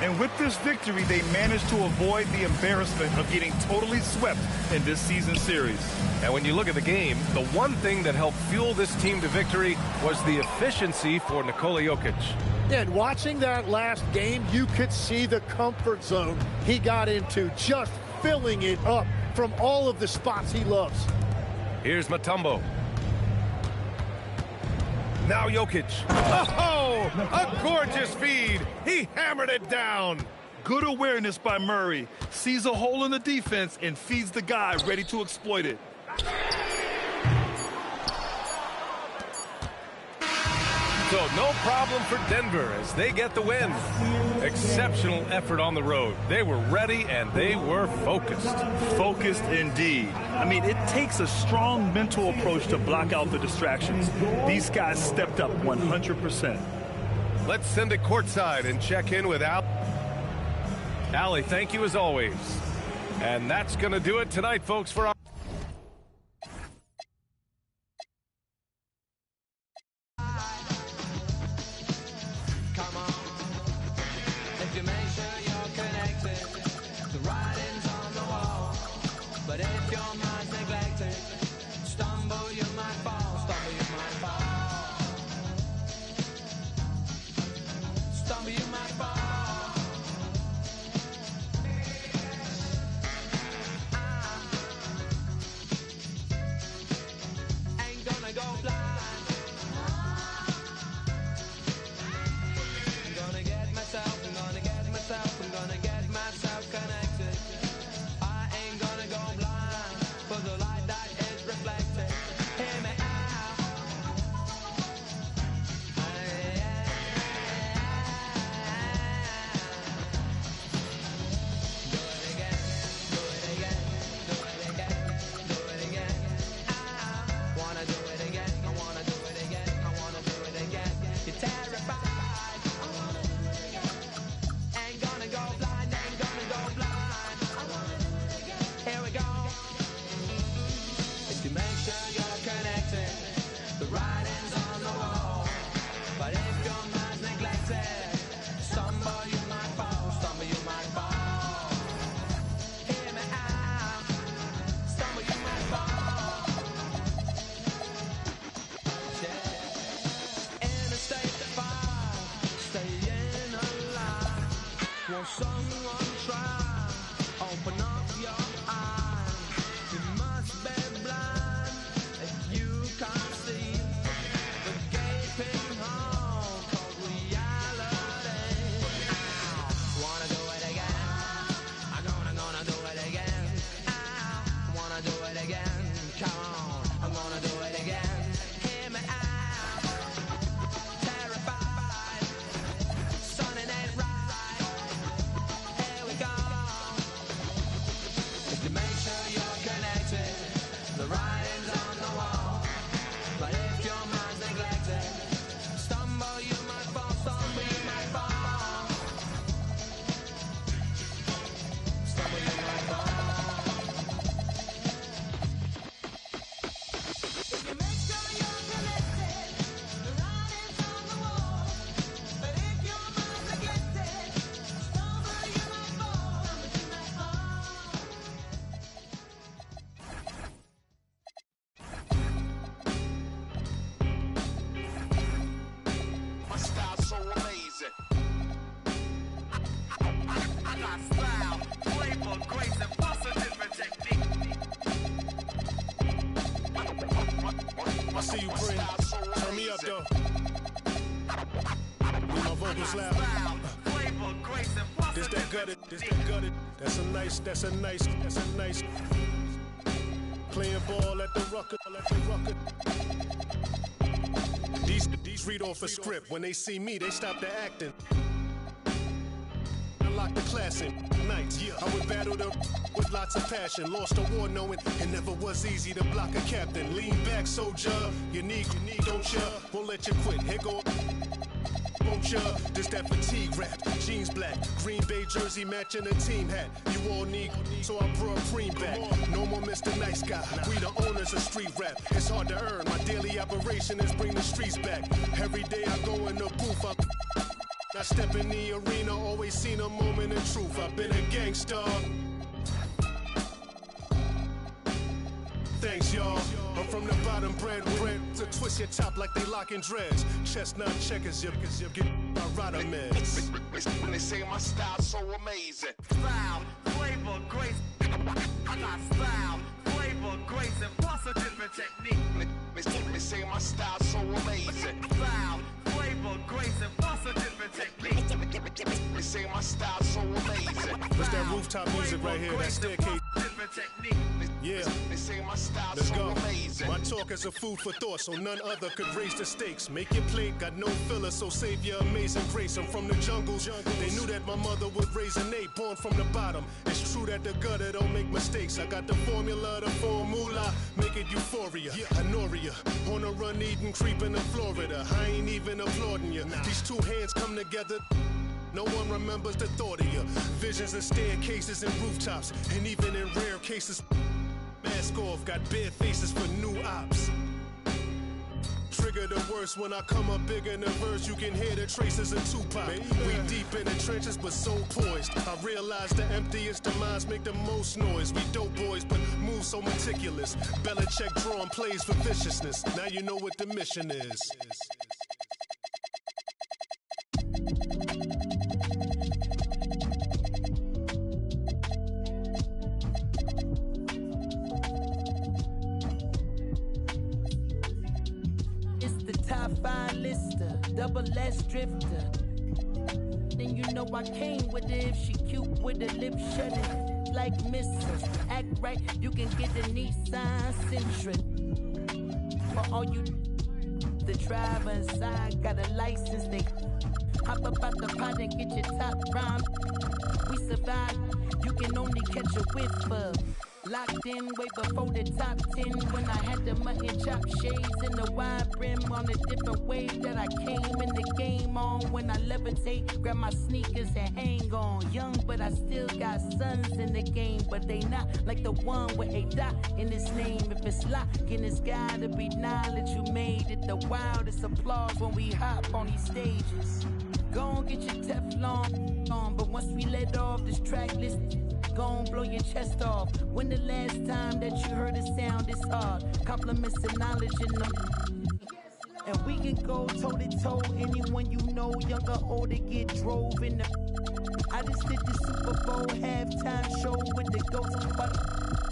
Speaker 8: And with this victory, they managed to avoid the embarrassment of getting totally swept in this season series.
Speaker 6: And when you look at the game, the one thing that helped fuel this team to victory was the efficiency for Nikola Jokic.
Speaker 7: And watching that last game, you could see the comfort zone he got into, just filling it up from all of the spots he loves.
Speaker 6: Here's Mutombo. Now Jokic. Oh, a gorgeous feed. He hammered it down.
Speaker 8: Good awareness by Murray. Sees a hole in the defense and feeds the guy ready to exploit it.
Speaker 6: So no problem for Denver as they get the win. Exceptional effort on the road. They were ready and they were focused.
Speaker 8: Focused indeed. I mean, it takes a strong mental approach to block out the distractions. These guys stepped up 100%.
Speaker 6: Let's send it courtside and check in with Al. Allie, thank you as always. And that's going to do it tonight, folks, for our
Speaker 3: see you, Prince. Turn me up, though. With my vocals loud. This that gutted. That's a nice. Playing ball at the rucker. These read off a script. When they see me, they stop their acting. Lock the class in nights. I would battle them with lots of passion. Lost a war knowing it never was easy to block a captain. Lean back, soldier. You need, don't ya? Won't let you quit. Here go. Won't ya? This that fatigue rap. Jeans black. Green Bay jersey matching a team hat. You all need, so I brought cream back. No more Mr. Nice Guy. We the owners of street rap. It's hard to earn. My daily operation is bring the streets back. Every day I go in the booth. I step in the arena, always seen a moment of truth. I've been a gangster. Thanks, y'all. I'm from the bottom, bread to twist your top like they locking dreads. Chestnut checkers, you get my rider meds.
Speaker 2: When they say my style's so amazing.
Speaker 5: Style, flavor, grace. I got style, flavor, grace, and plus a different technique.
Speaker 2: They say my style's so amazing.
Speaker 5: Style, flavor, grace, and plus a different technique.
Speaker 2: They say my style's so amazing.
Speaker 3: What's that rooftop music right here? That staircase. Yeah.
Speaker 2: They say my style's
Speaker 3: Let's
Speaker 2: so
Speaker 3: go.
Speaker 2: amazing.
Speaker 3: My talk is a food for thought, so none other could raise the stakes. Make your plate, got no filler, so save your amazing grace. I'm from the jungles. They knew that my mother would raise an eight, born from the bottom. It's true that the gutter don't make mistakes. I got the formula, make it euphoria. Honoria, on a run, eating, creeping to Florida. I ain't even applauding you. These two hands come together. No one remembers the thought of you. Visions and staircases and rooftops, and even in rare cases, mask off, got bare faces for new ops. Trigger the worst when I come up big in the verse. You can hear the traces of Tupac. We deep in the trenches, but so poised. I realize the emptiest of minds make the most noise. We dope boys, but move so meticulous. Belichick drawing plays for viciousness. Now you know what the mission is.
Speaker 14: Double S drifter. Then you know I came with it. If she cute with the lip shutting like Mrs. Act right, you can get the Nissan Sentra. For all you the driver inside got a license, they hop up out the pot and get your top rhyme. We survive, you can only catch a whiff of. Locked in way before the top 10 when I had the mutton chop shades and the wide brim on a different wave that I came in the game on. When I levitate, grab my sneakers and hang on. Young, but I still got sons in the game, but they not like the one with a dot in his name. If it's locking, it's gotta be knowledge. You made it the wildest applause when we hop on these stages. Go on, get your Teflon on, but once we let off this track list, gon' blow your chest off. When the last time that you heard a sound this hard? Compliments and knowledge in them. And we can go toe to toe. Anyone you know, young or old, they get drove in the. I just did the Super Bowl halftime show with the ghosts. But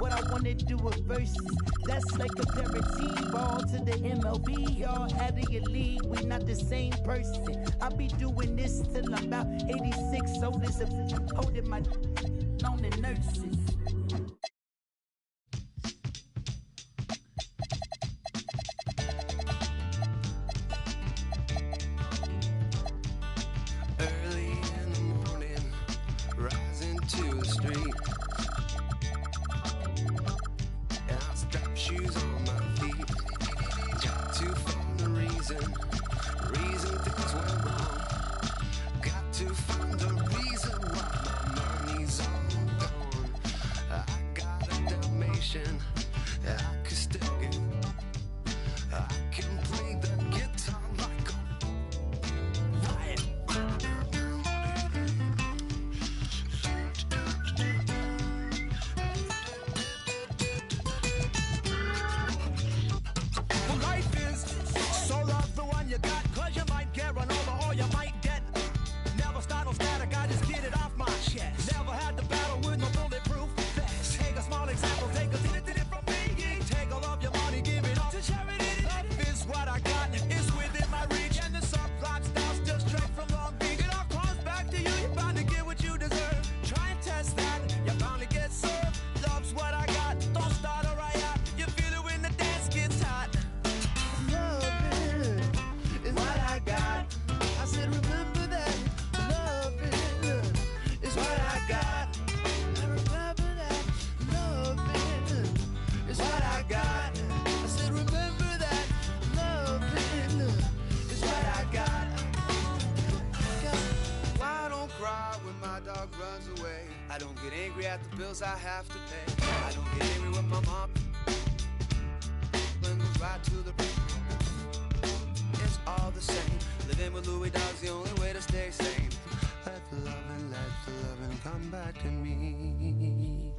Speaker 14: what I wanna do with verses, that's like comparing T-ball to the MLB. Y'all out of your league, we not the same person. I'll be doing this till I'm about 86. So this is holding my on the nurses.
Speaker 15: Early in the morning, rising to the street, and I strap shoes on my feet. Got to find the reason things went wrong. Got to find the reason why my money's all gone. I got a Dalmatian, I could stick it. I can play the guitar like a riot.
Speaker 16: Well, life is so love the one you got, 'cause you might get run over or you might get. Never start no static, I just get it off my chest. Never had to battle with no bulletproof vest. Take a small example, take a did it from me.
Speaker 15: got the bills I have to pay. I don't get angry with my mom. When we ride to the it's all the same. Living with Louis Dog's the only way to stay sane. Let the loving come back to me.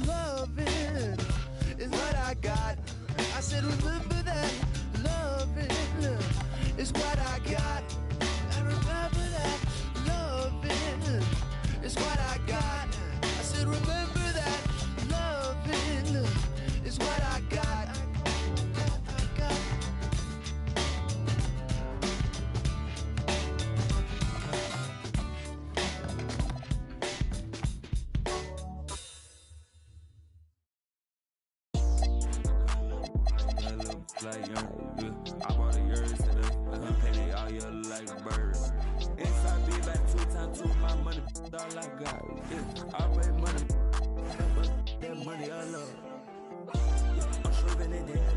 Speaker 15: Loving is what I got. I said remember that. Loving is what I got. I remember that. Loving is what I got. I said remember that. Loving is what I got.
Speaker 17: Like young, I bought a yours today. Penny all year like a bird. Inside be back 2 times 2 my money, all I got. Yeah, I raise money, but that money I love. Yeah, I'm shriving it down.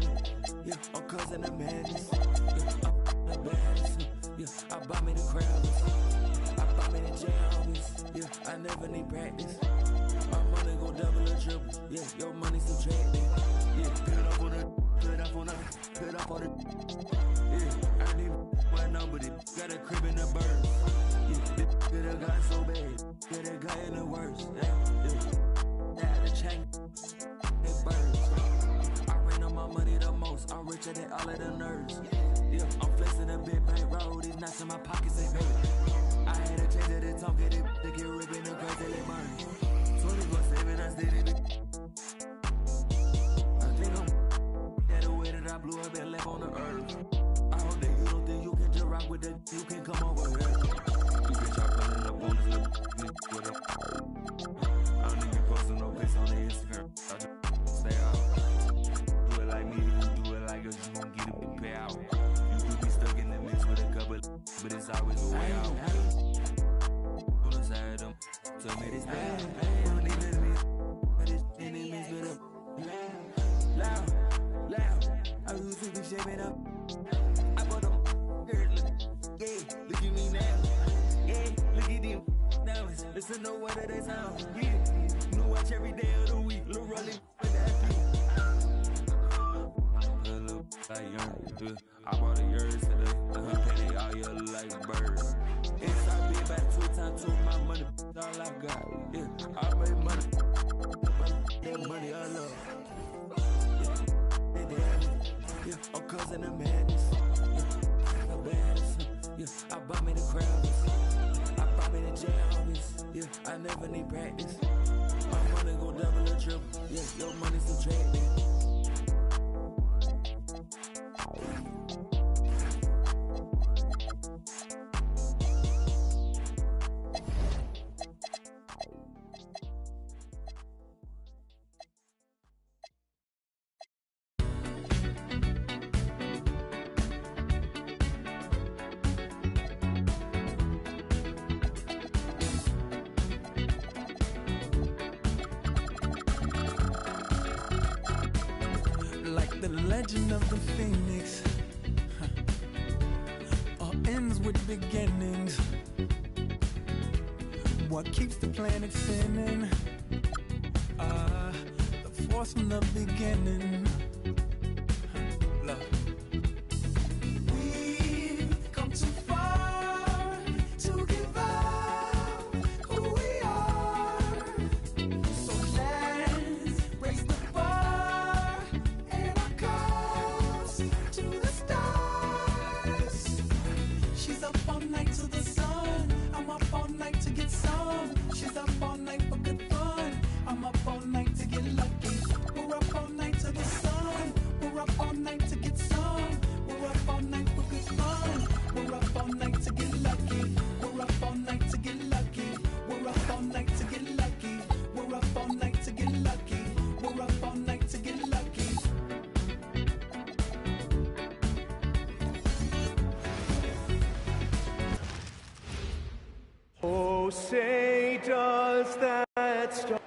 Speaker 17: Yeah, I'm causing the madness. Yeah, I'm the baddest. Yeah, I buy me the crowds. I buy me the jams. Yeah, I never need practice. My money go double or triple. Yeah, your money subtracted. Yeah, put it up on the. Put up on it. Yeah, I need one number. Got a crib in the bird. Yeah, get a guy so bad. Get a guy in the worst. Yeah, the chain. It birds. I rain on my money the most. I'm richer than all of the nerds. Yeah, I'm flexing a big bank road. These nuts in my pockets ain't hurt. I had a change of the talk. Get it to get ripping the girls till they burn. 24/7, I steady it. I blew up and left on the earth. I hope that you don't think you can just rock with the you can come over here. You bitch, I pulling up on this little with a I don't even posting no pics on the Instagram. I just stay out. Do it like me, you do it like us, you gon' get a big payout. You could be stuck in the mix with a couple, but it's always a way out. On the side of them, tell me this bad. Don't even me, but it's enemies with a loud. I used to be shaping up. I bought them girl. Yeah, look at me now. Yeah, look at them diamonds. Listen to what they sound. Yeah, new watch every day of the week. Lil' rolling with that beat. Little like young. I bought a yours today. Penny all year like a bird. Inside be back 2 times 2 my money. All I got. Yeah, I made money. That money I love. Yeah, I'm causing the madness. Yeah, the baddest. Yeah, I buy me the crowds. I buy me the jams. Yeah, I never need practice. My money go double or triple. Yeah, your money subtracted.
Speaker 4: The legend of the phoenix all ends with beginnings. What keeps the planet spinning? The force from the beginning. Love. We've come too far to give up who we are. So let's raise the bar and our cause to the stars. She's up all night to the sun. I'm up all night to get some. She's up all night for good fun. I'm up all night to get lucky. We're up all night to the sun. We're up all night to get some. We're up all night for good fun. We're up all night to get lucky. We're up all night to get lucky. We're up all night to get lucky. We're up all night to get lucky. We're up all night to get lucky.
Speaker 18: Oh, say does that star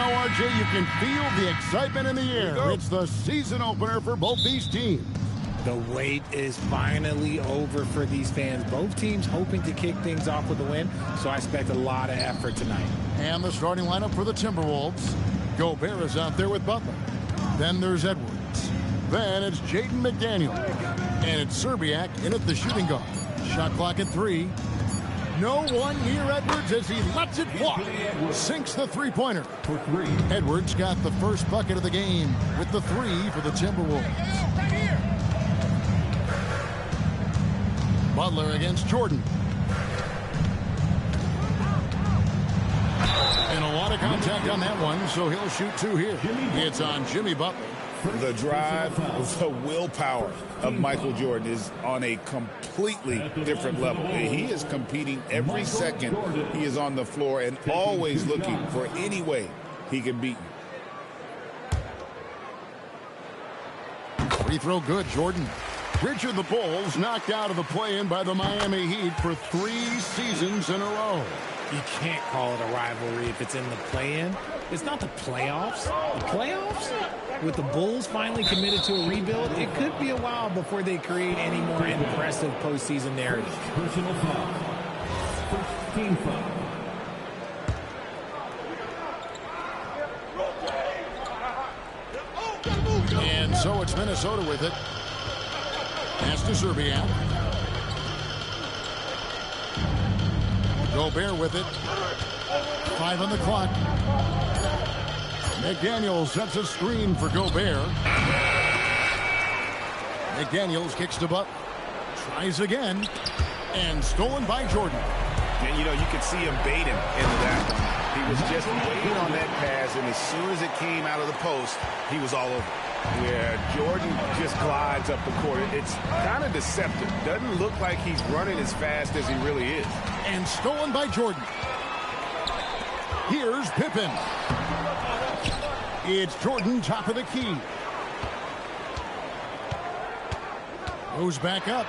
Speaker 18: know, RJ, you can feel the excitement in the air. It's the season opener for both these teams.
Speaker 19: The wait is finally over for these fans. Both teams hoping to kick things off with a win, so I expect a lot of effort tonight.
Speaker 18: And the starting lineup for the Timberwolves. Gobert is out there with Butler. Then there's Edwards. Then it's Jaden McDaniel. And it's Serbiak in at the shooting guard. Shot clock at 3. No one near Edwards as he lets it fly. Sinks the three-pointer. Edwards got the first bucket of the game with the 3 for the Timberwolves. Butler against Jordan. And a lot of contact on that one, so he'll shoot 2 here. It's on Jimmy Butler.
Speaker 2: The drive, the willpower of Michael Jordan is on a completely different level. He is competing every second he is on the floor and always looking for any way he can beat you.
Speaker 18: Free throw good, Jordan. Richard the Bulls knocked out of the play-in by the Miami Heat for 3 seasons in a row.
Speaker 19: You can't call it a rivalry if it's in the play-in. It's not the playoffs. The playoffs? With the Bulls finally committed to a rebuild, it could be a while before they create any more impressive postseason narrative.
Speaker 10: Personal foul. First team foul.
Speaker 18: And so it's Minnesota with it. Pass to Serbiak. Gobert with it. 5 on the clock. McDaniels sets a screen for Gobert. McDaniels kicks to Butler. Tries again. And stolen by Jordan.
Speaker 2: And, you know, you could see him bait him into that one. He was just waiting on that pass, and as soon as it came out of the post, he was all over. Yeah, Jordan just glides up the court. It's kind of deceptive. Doesn't look like he's running as fast as he really is.
Speaker 18: And stolen by Jordan. Here's Pippen. It's Jordan, top of the key. Goes back up.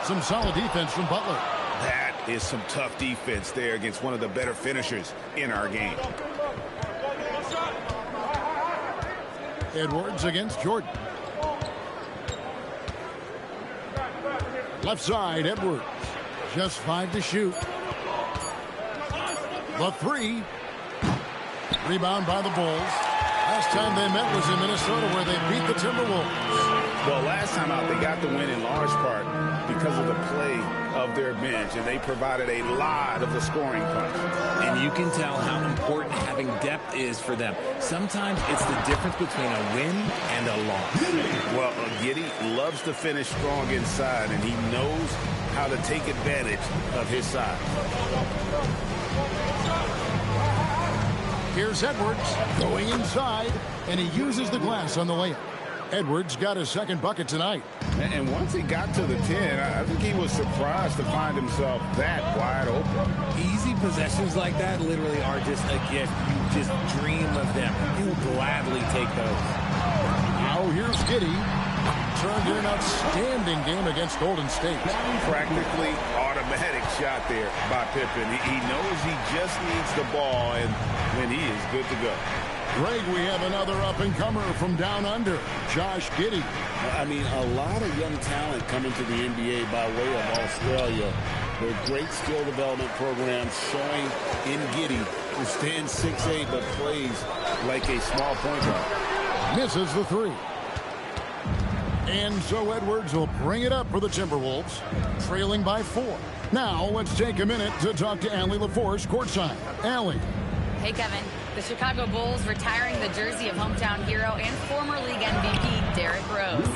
Speaker 18: Some solid defense from Butler.
Speaker 2: That is some tough defense there against one of the better finishers in our game.
Speaker 18: Edwards against Jordan. Left side, Edwards. Just 5 to shoot. The 3. Rebound by the Bulls. Last time they met was in Minnesota where they beat the Timberwolves.
Speaker 2: Well, last time out they got the win in large part because of the play of their bench, and they provided a lot of the scoring punch.
Speaker 19: And you can tell how important having depth is for them. Sometimes it's the difference between a win and a loss.
Speaker 2: Well, Giddey loves to finish strong inside, and he knows how to take advantage of his size.
Speaker 18: Here's Edwards going inside, and he uses the glass on the layup. Edwards got his second bucket tonight.
Speaker 2: And once he got to the 10, I think he was surprised to find himself that wide open.
Speaker 19: Easy possessions like that literally are just a gift. You just dream of them. He'll gladly take those.
Speaker 18: Now here's Giddey. Turned in an outstanding game against Golden State.
Speaker 2: Practically automatic shot there by Pippen. He knows he just needs the ball, and then he is good to go.
Speaker 18: Greg, we have another up-and-comer from down under, Josh Giddey.
Speaker 20: I mean, a lot of young talent coming to the NBA by way of Australia. Their great skill development programs showing in Giddey, who stands 6'8", but plays like a small point guard.
Speaker 18: Misses the 3. And so Edwards will bring it up for the Timberwolves, trailing by 4. Now let's take a minute to talk to Allie LaForce courtside. Allie.
Speaker 11: Hey, Kevin. The Chicago Bulls retiring the jersey of hometown hero and former league MVP Derrick Rose.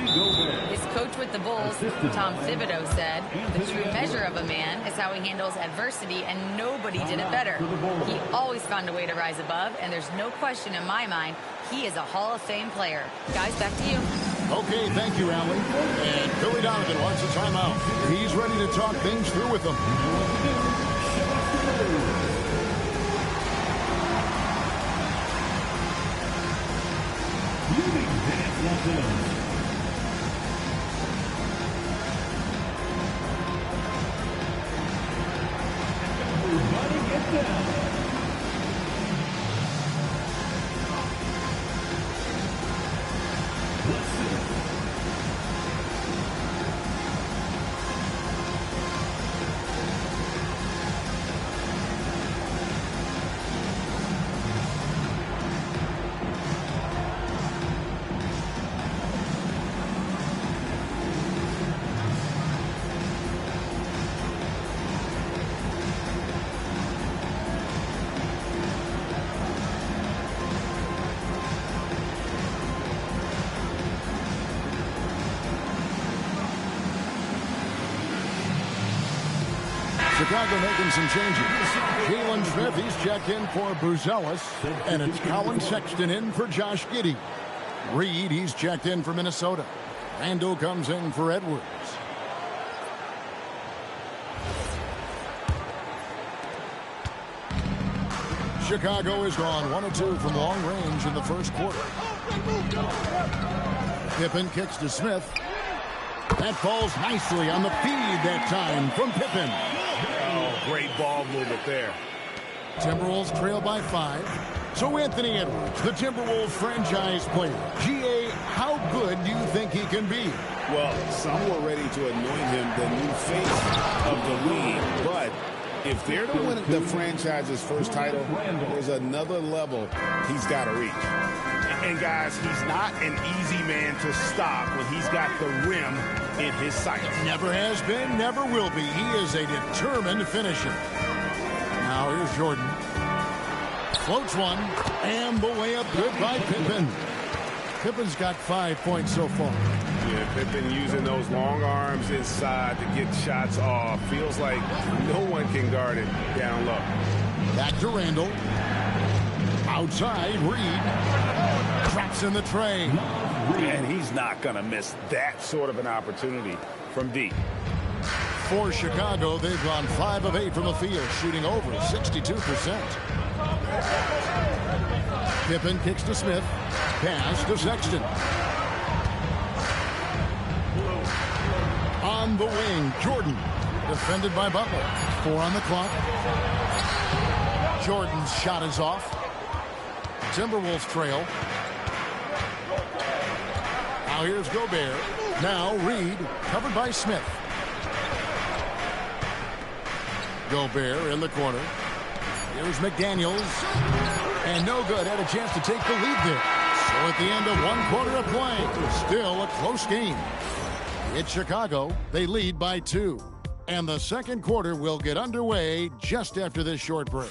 Speaker 11: His coach with the Bulls, Tom Thibodeau, said, "The true measure of a man is how he handles adversity, and nobody did it better. He always found a way to rise above, and there's no question in my mind he is a Hall of Fame player." Guys, back to you.
Speaker 18: Okay, thank you, Allie. And Billy Donovan wants a timeout. He's ready to talk things through with them. Chicago making some changes. Jalen Smith, he's checked in for Buzelis. And it's Colin Sexton in for Josh Giddey. Reed, he's checked in for Minnesota. Randall comes in for Edwards. Chicago has gone 1 of 2 from long range in the first quarter. Pippen kicks to Smith. That falls nicely on the feed that time from Pippen.
Speaker 8: Oh, great ball movement there.
Speaker 18: Timberwolves trail by 5. So Anthony Edwards, the Timberwolves franchise player. GA, how good do you think he can be?
Speaker 20: Well, some were ready to anoint him the new face of the league, but if they're to win the franchise's first title, there's another level he's got to reach.
Speaker 8: And guys, he's not an easy man to stop when he's got the rim in his sights.
Speaker 18: Never has been, never will be. He is a determined finisher. Now here's Jordan. Floats one, and the layup good by Pippen. Pippen's got 5 points so far.
Speaker 8: Yeah, Pippen using those long arms inside to get shots off. Feels like no one can guard it down low.
Speaker 18: Back to Randall. Outside, Reed. Traps in the tray.
Speaker 8: And he's not going to miss that sort of an opportunity from deep.
Speaker 18: For Chicago, they've gone 5 of 8 from the field, shooting over 62%. Pippen kicks to Smith. Pass to Sexton. On the wing, Jordan. Defended by Butler. 4 on the clock. Jordan's shot is off. Timberwolves trail. Now here's Gobert. Now Reed, covered by Smith. Gobert in the corner. Here's McDaniels. And no good. Had a chance to take the lead there. So at the end of 1 quarter of play, still a close game. It's Chicago. They lead by 2. And the second quarter will get underway just after this short break.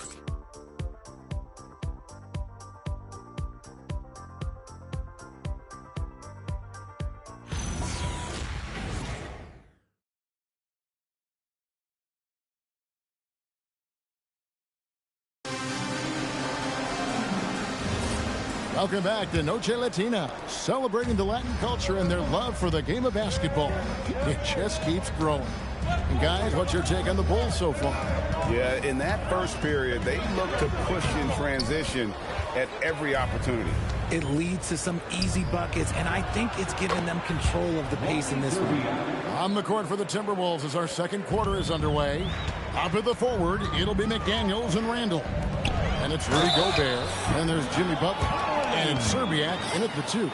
Speaker 18: Welcome back to Noche Latina, celebrating the Latin culture and their love for the game of basketball. It just keeps growing. And guys, what's your take on the Bulls so far?
Speaker 8: Yeah, in that first period, they looked to push in transition at every opportunity.
Speaker 19: It leads to some easy buckets, and I think it's given them control of the pace in this one.
Speaker 18: On the court for the Timberwolves as our second quarter is underway. Up at the forward, it'll be McDaniels and Randall. And it's Rudy Gobert. And there's Jimmy Butler. And it's Serbiak in at the 2.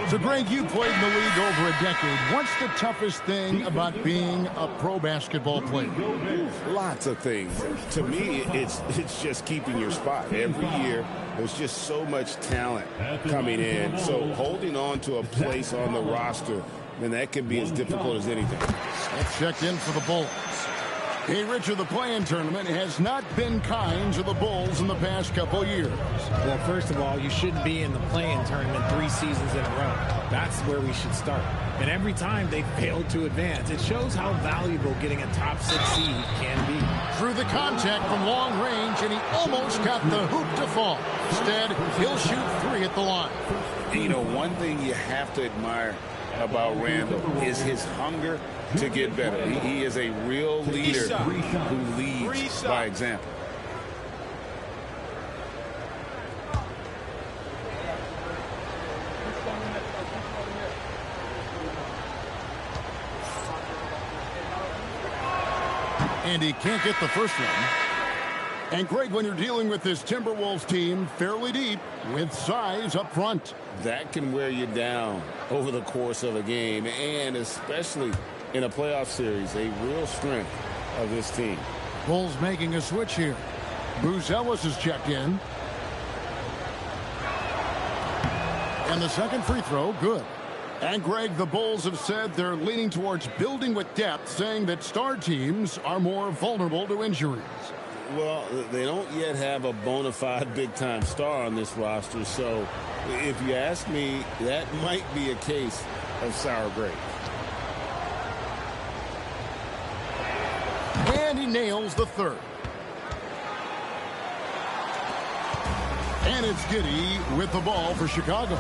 Speaker 18: So, Greg, you played in the league over a decade. What's the toughest thing about being a pro basketball player?
Speaker 20: Lots of things. To me, it's just keeping your spot. Every year, there's just so much talent coming in. So holding on to a place on the roster, then that can be as difficult as anything.
Speaker 18: Let's check in for the Bulls. Hey, Richard, the play-in tournament has not been kind to the Bulls in the past couple years.
Speaker 19: Well, first of all, you shouldn't be in the play-in tournament 3 seasons in a row. That's where we should start. And every time they failed to advance, it shows how valuable getting a top 6 seed can be.
Speaker 18: Through the contact from long range, and he almost got the hoop to fall. Instead, he'll shoot 3 at the line.
Speaker 20: You know, one thing you have to admire about Randall is his hunger to get better. He is a real leader who leads by example.
Speaker 18: And he can't get the first one. And Greg, when you're dealing with this Timberwolves team fairly deep with size up front,
Speaker 20: that can wear you down over the course of a game, and especially in a playoff series, a real strength of this team.
Speaker 18: Bulls making a switch here. Buzelis is checked in. And the second free throw, good. And Greg, the Bulls have said they're leaning towards building with depth, saying that star teams are more vulnerable to injuries.
Speaker 20: Well, they don't yet have a bona fide big-time star on this roster, so if you ask me, that might be a case of sour grapes.
Speaker 18: And he nails the third. And it's Giddey with the ball for Chicago.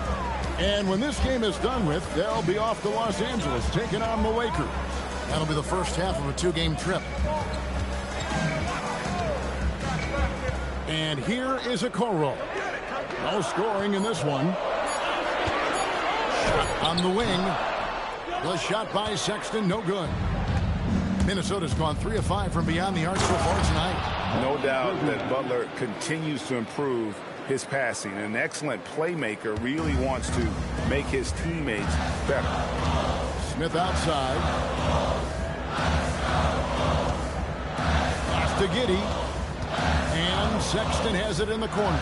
Speaker 18: And when this game is done with, they'll be off to Los Angeles taking on the Lakers. That'll be the first half of a two-game trip. And here is Okoro. No scoring in this one. Shot on the wing. The shot by Sexton, no good. Minnesota's gone 3 of 5 from beyond the arc so far tonight.
Speaker 21: No doubt that Butler continues to improve his passing. An excellent playmaker, really wants to make his teammates better.
Speaker 18: Smith outside. Pass to Giddey. And Sexton has it in the corner.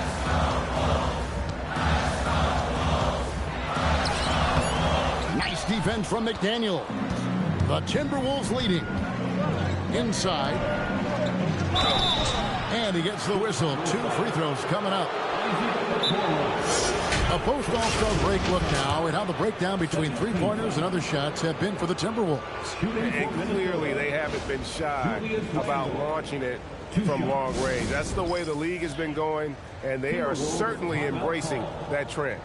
Speaker 18: Nice defense from McDaniel. The Timberwolves leading. Inside. And he gets the whistle. 2 free throws coming up. A post-All-Star break look now at how the breakdown between three-pointers and other shots have been for the Timberwolves.
Speaker 6: And clearly they haven't been shy about launching it from long range. That's the way the league has been going, and they are certainly embracing that trend.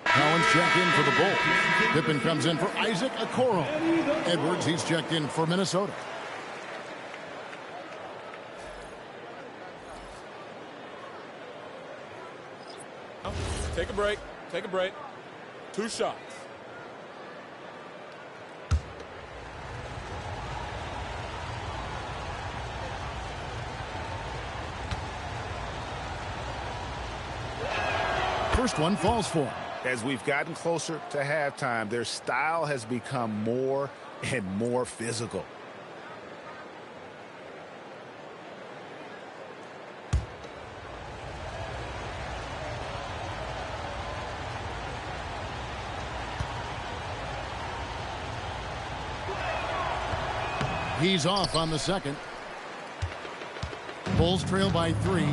Speaker 18: Collins check in for the Bulls. Pippen comes in for Isaac Okoro. Edwards, he's checked in for Minnesota.
Speaker 22: Take a break. Take a break. 2 shots.
Speaker 18: First one falls for him.
Speaker 21: As we've gotten closer to halftime, their style has become more and more physical.
Speaker 18: He's off on the second. Bulls trail by 3.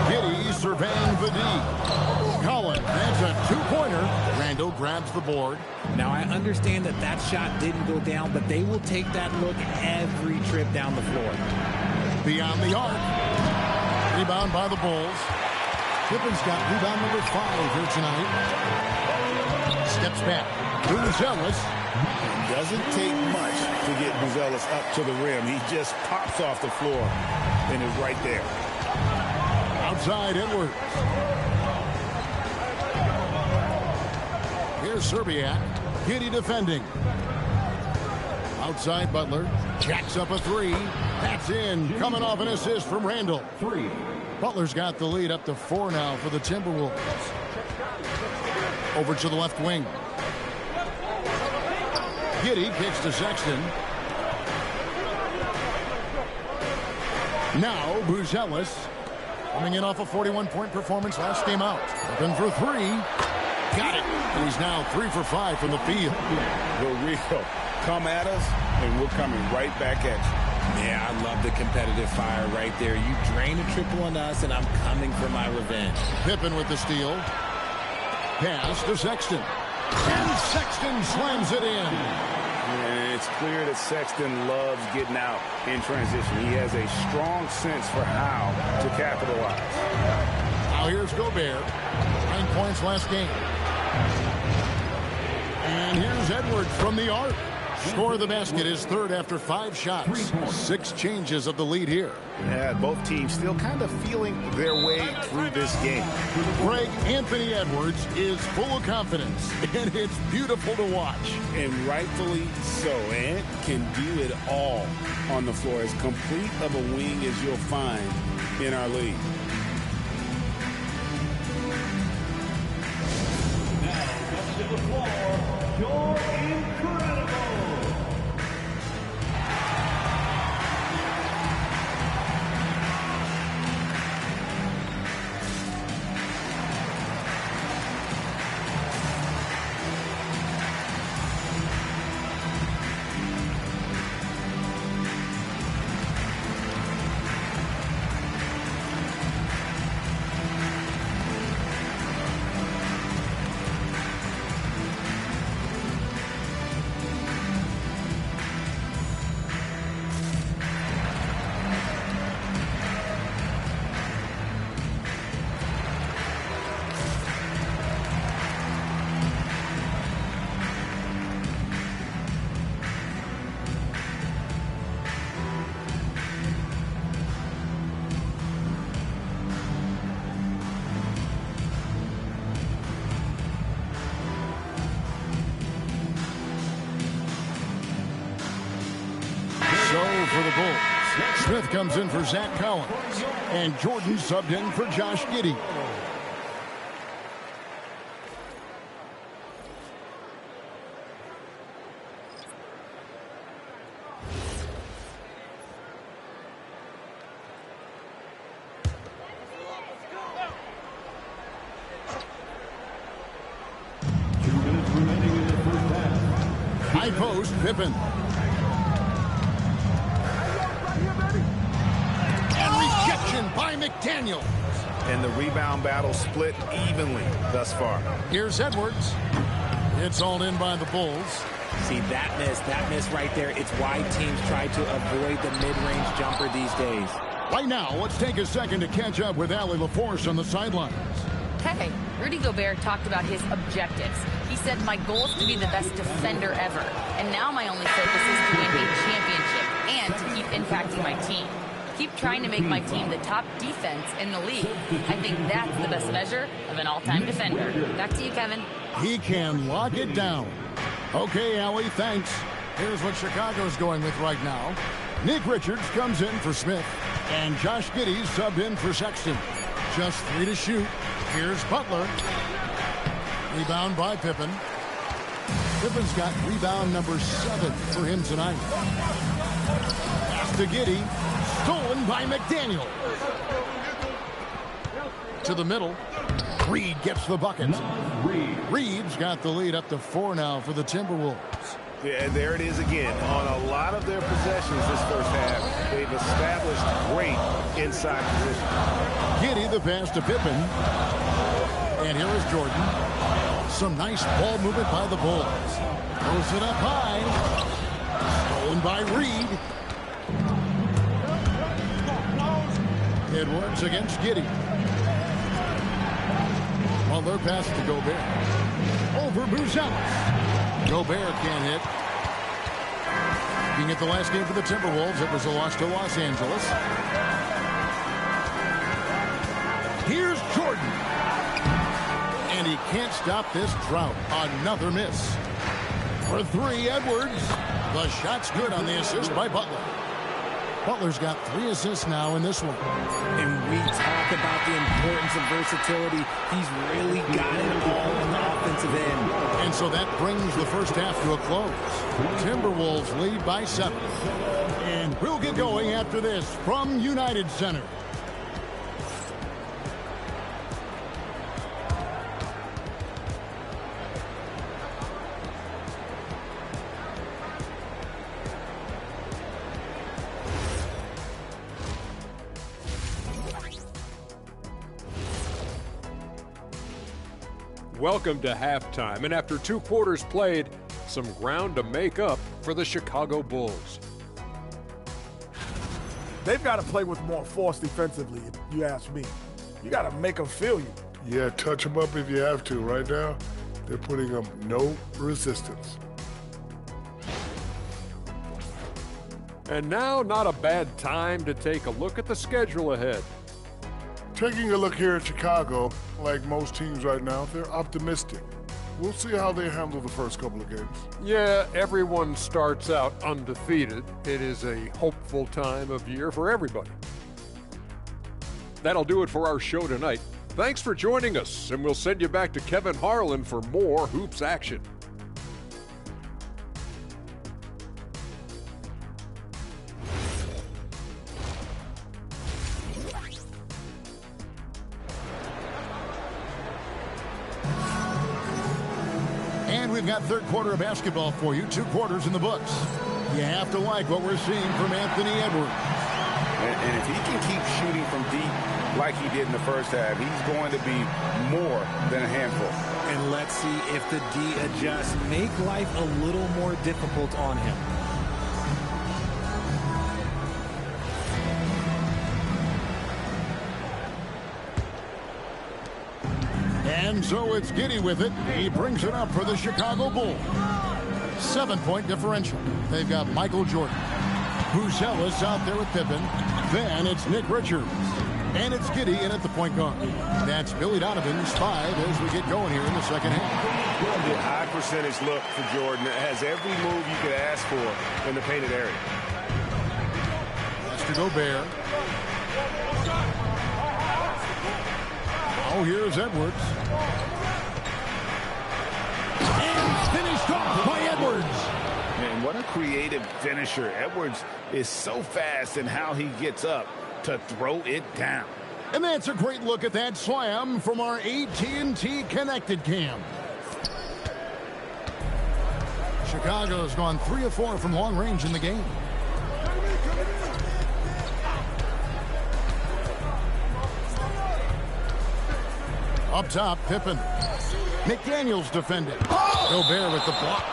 Speaker 18: Giddey surveying the D. Collins, that's a 2-pointer. Randall grabs the board.
Speaker 19: Now, I understand that that shot didn't go down, but they will take that look every trip down the floor.
Speaker 18: Beyond the arc. Rebound by the Bulls. Pippen's got rebound number 5 here tonight. Steps back. Buzelis.
Speaker 21: It doesn't take much to get Buzelis up to the rim. He just pops off the floor and is right there.
Speaker 18: Outside Edwards. Here's Serbiak. Giddey defending. Outside Butler. Jacks up a 3. That's in. Coming off an assist from Randall.
Speaker 10: 3.
Speaker 18: Butler's got the lead up to 4 now for the Timberwolves. Over to the left wing. Giddey kicks to Sexton. Now Buzelis. Coming in off a 41-point performance last game out. Open for 3. Got it. And he's now 3 for 5 from the field.
Speaker 21: We're real. Come at us, and we're coming right back at you.
Speaker 19: Yeah, I love the competitive fire right there. You drain a triple on us, and I'm coming for my revenge.
Speaker 18: Pippen with the steal. Pass to Sexton. And Sexton slams it in.
Speaker 21: And it's clear that Sexton loves getting out in transition. He has a strong sense for how to capitalize.
Speaker 18: Now here's Gobert. 9 points last game. And here's Edwards from the arc. Score of the basket is third after 5 shots. 6 changes of the lead here.
Speaker 21: Yeah, both teams still kind of feeling their way through this game.
Speaker 18: Greg Anthony Edwards is full of confidence, and it's beautiful to watch.
Speaker 20: And rightfully so. Ant can do it all on the floor. As complete of a wing as you'll find in our league.
Speaker 10: To the floor, you're incredible.
Speaker 18: For the Bulls, Smith comes in for Zach Collins, and Jordan subbed in for Josh Giddey. High post, Pippen. By McDaniel.
Speaker 21: And the rebound battle split evenly thus far.
Speaker 18: Here's Edwards. It's all in by the Bulls.
Speaker 19: See, that miss right there. It's why teams try to avoid the mid-range jumper these days.
Speaker 18: Right now, let's take a second to catch up with Allie LaForce on the sidelines.
Speaker 11: Hey, Rudy Gobert talked about his objectives. He said, my goal is to be the best defender ever. And now my only focus is to win a championship and to keep impacting my team. Keep trying to make my team the top defense in the league. I think that's the best measure of an all-time defender. Back to you, Kevin.
Speaker 18: He can lock it down. Okay, Allie, thanks. Here's what Chicago's going with right now. Nick Richards comes in for Smith, and Josh Giddey subbed in for Sexton. Just 3 to shoot. Here's Butler. Rebound by Pippen. Pippen's got rebound number 7 for him tonight. Pass to Giddey. Stolen by McDaniel. To the middle. Reed gets the bucket. Reed's got the lead up to 4 now for the Timberwolves.
Speaker 21: Yeah, there it is again. On a lot of their possessions this first half, they've established great inside position.
Speaker 18: Giddey the pass to Pippen. And here is Jordan. Some nice ball movement by the Bulls. Throws it up high. Stolen by Reed. Edwards against Giddey. Butler pass to Gobert. Over Buzelis. Gobert can't hit. Being at the last game for the Timberwolves, it was a loss to Los Angeles. Here's Jordan. And he can't stop this drought. Another miss. For 3, Edwards. The shot's good on the assist by Butler. Butler's got 3 assists now in this one.
Speaker 19: And we talk about the importance of versatility. He's really got it all on the offensive end.
Speaker 18: And so that brings the first half to a close. Timberwolves lead by 7. And we'll get going after this from United Center.
Speaker 12: Welcome to halftime, and after 2 quarters played, some ground to make up for the Chicago Bulls.
Speaker 1: They've got to play with more force defensively, if you ask me. You got to make them feel you.
Speaker 13: Yeah, touch them up if you have to. Right now, they're putting up no resistance.
Speaker 12: And now, not a bad time to take a look at the schedule ahead.
Speaker 13: Taking a look here at Chicago, like most teams right now, they're optimistic. We'll see how they handle the first couple of games.
Speaker 12: Yeah, everyone starts out undefeated. It is a hopeful time of year for everybody. That'll do it for our show tonight. Thanks for joining us, and we'll send you back to Kevin Harlan for more Hoops action.
Speaker 18: We've got third quarter of basketball for you, 2 quarters in the books. You have to like what we're seeing from Anthony Edwards.
Speaker 21: And if he can keep shooting from deep like he did in the first half, he's going to be more than a handful.
Speaker 19: And let's see if the D adjusts, make life a little more difficult on him.
Speaker 18: And so it's Giddey with it. He brings it up for the Chicago Bulls. 7-point differential. They've got Michael Jordan. Buzelis out there with Pippen. Then it's Nick Richards. And it's Giddey in at the point guard. That's Billy Donovan's 5 as we get going here in the second half.
Speaker 21: A high percentage look for Jordan. It has every move you could ask for in the painted area.
Speaker 18: That's to Gobert. Oh, here's Edwards. And finished off by Edwards.
Speaker 21: Man, what a creative finisher. Edwards is so fast in how he gets up to throw it down.
Speaker 18: And that's a great look at that slam from our AT&T Connected Cam. Chicago's gone 3 of 4 from long range in the game. Up top, Pippen. McDaniels defending. Gobert with the block.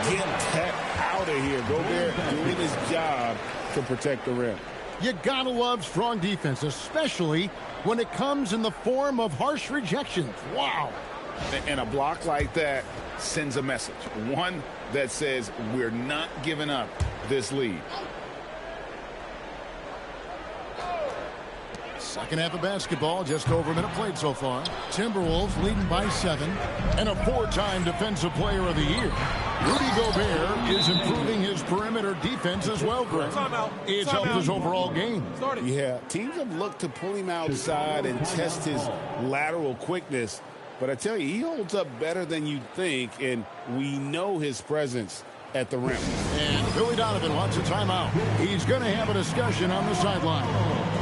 Speaker 21: Get that out of here. Gobert doing his job to protect the rim.
Speaker 18: You gotta love strong defense, especially when it comes in the form of harsh rejections. Wow.
Speaker 21: And a block like that sends a message. One that says we're not giving up this lead.
Speaker 18: Second half of basketball, just over a minute played so far. Timberwolves leading by 7. And a 4-time Defensive Player of the Year. Rudy Gobert is improving his perimeter defense as well, Greg. It's helped his overall game.
Speaker 21: Yeah, teams have looked to pull him outside and test his lateral quickness. But I tell you, he holds up better than you'd think, and we know his presence at the rim.
Speaker 18: And Billy Donovan wants a timeout. He's going to have a discussion on the sideline.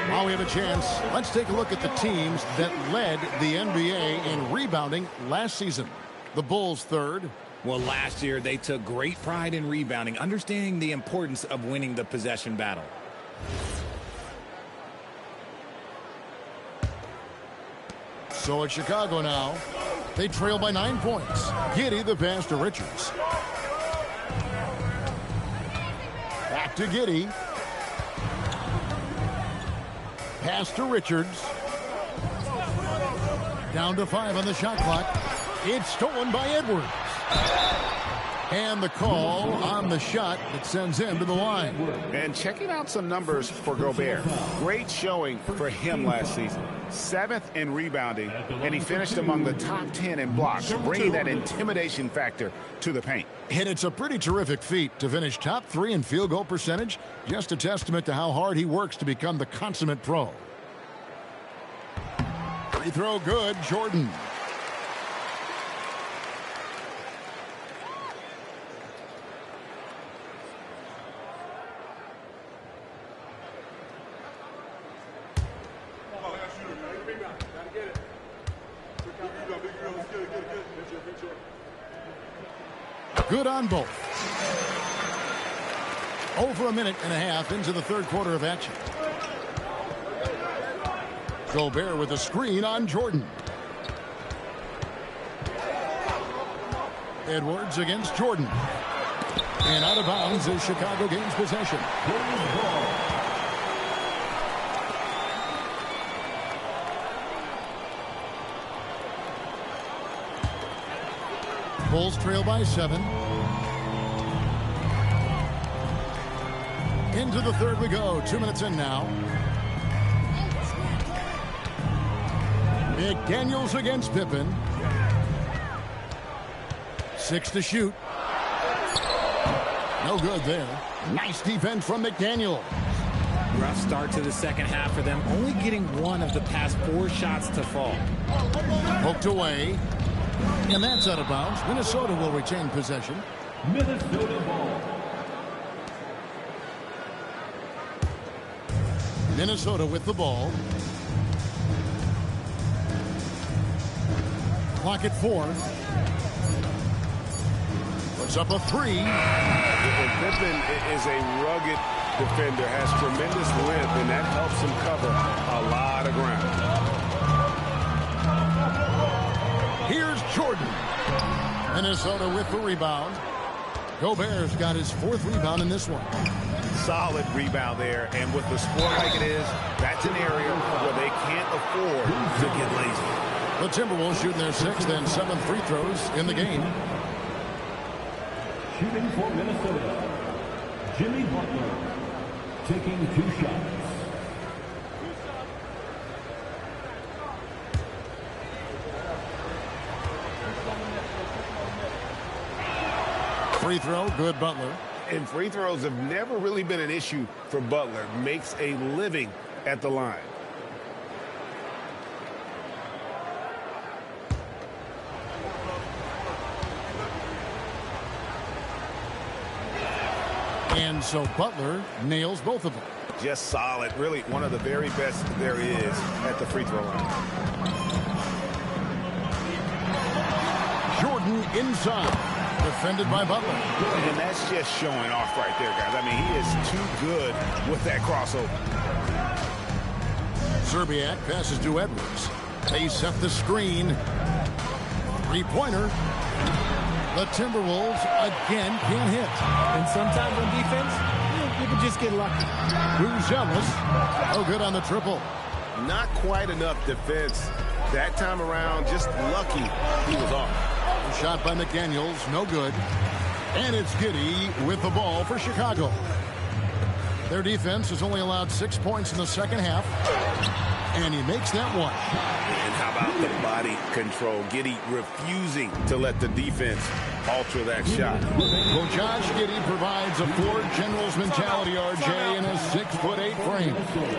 Speaker 18: While we have a chance, let's take a look at the teams that led the NBA in rebounding last season. The Bulls third.
Speaker 19: Well, last year they took great pride in rebounding, understanding the importance of winning the possession battle.
Speaker 18: So it's Chicago now. They trail by 9 points. Giddey the pass to Richards. Back to Giddey. Pass to Richards. Down to 5 on the shot clock. It's stolen by Edwards. And the call on the shot that sends him to the line.
Speaker 21: And checking out some numbers for Gobert. Great showing for him last season. 7th in rebounding, and he finished among the top 10 in blocks, bringing that intimidation factor to the paint.
Speaker 18: And it's a pretty terrific feat to finish top 3 in field goal percentage. Just a testament to how hard he works to become the consummate pro. Free throw good, Jordan. Good on both. Over a minute and a half into the third quarter of action. Gobert with a screen on Jordan. Edwards against Jordan. And out of bounds as Chicago gains possession. Bulls trail by 7. Into the third we go. 2 minutes in now. McDaniels against Pippen. 6 to shoot. No good there. Nice defense from McDaniel.
Speaker 19: Rough start to the second half for them. Only getting 1 of the past 4 shots to fall.
Speaker 18: Poked away. And that's out of bounds. Minnesota will retain possession.
Speaker 10: Minnesota ball.
Speaker 18: Minnesota with the ball. Clock at 4. Puts up a 3.
Speaker 21: Pippen is a rugged defender, has tremendous length, and that helps him cover a lot of ground.
Speaker 18: Here's Jordan. Minnesota with the rebound. Gobert's got his 4th rebound in this one.
Speaker 21: Solid rebound there, and with the score like it is, that's an area where they can't afford to get lazy.
Speaker 18: The Timberwolves shooting their 6th and 7th free throws in the game.
Speaker 10: Shooting for Minnesota, Jimmy Butler, taking 2 shots.
Speaker 18: Free throw, good Butler.
Speaker 21: And free throws have never really been an issue for Butler. Makes a living at the line.
Speaker 18: And so Butler nails both of them.
Speaker 21: Just solid. Really one of the very best there is at the free throw line.
Speaker 18: Jordan inside. Defended by Butler.
Speaker 21: And that's just showing off right there, guys. I mean, he is too good with that crossover.
Speaker 18: Serbiak passes to Edwards. They set the screen. 3-pointer. The Timberwolves again can't hit.
Speaker 19: And sometimes on defense, you can just get lucky.
Speaker 18: Ruzelis. Oh, good on the triple.
Speaker 21: Not quite enough defense that time around. Just lucky he was off.
Speaker 18: Shot by McDaniels, no good. And it's Giddey with the ball for Chicago. Their defense has only allowed 6 points in the second half. And he makes that one.
Speaker 21: And how about the body control? Giddey refusing to let the defense alter that shot.
Speaker 18: Well, Josh Giddey provides a Ford Generals mentality, RJ, in a 6'8" frame.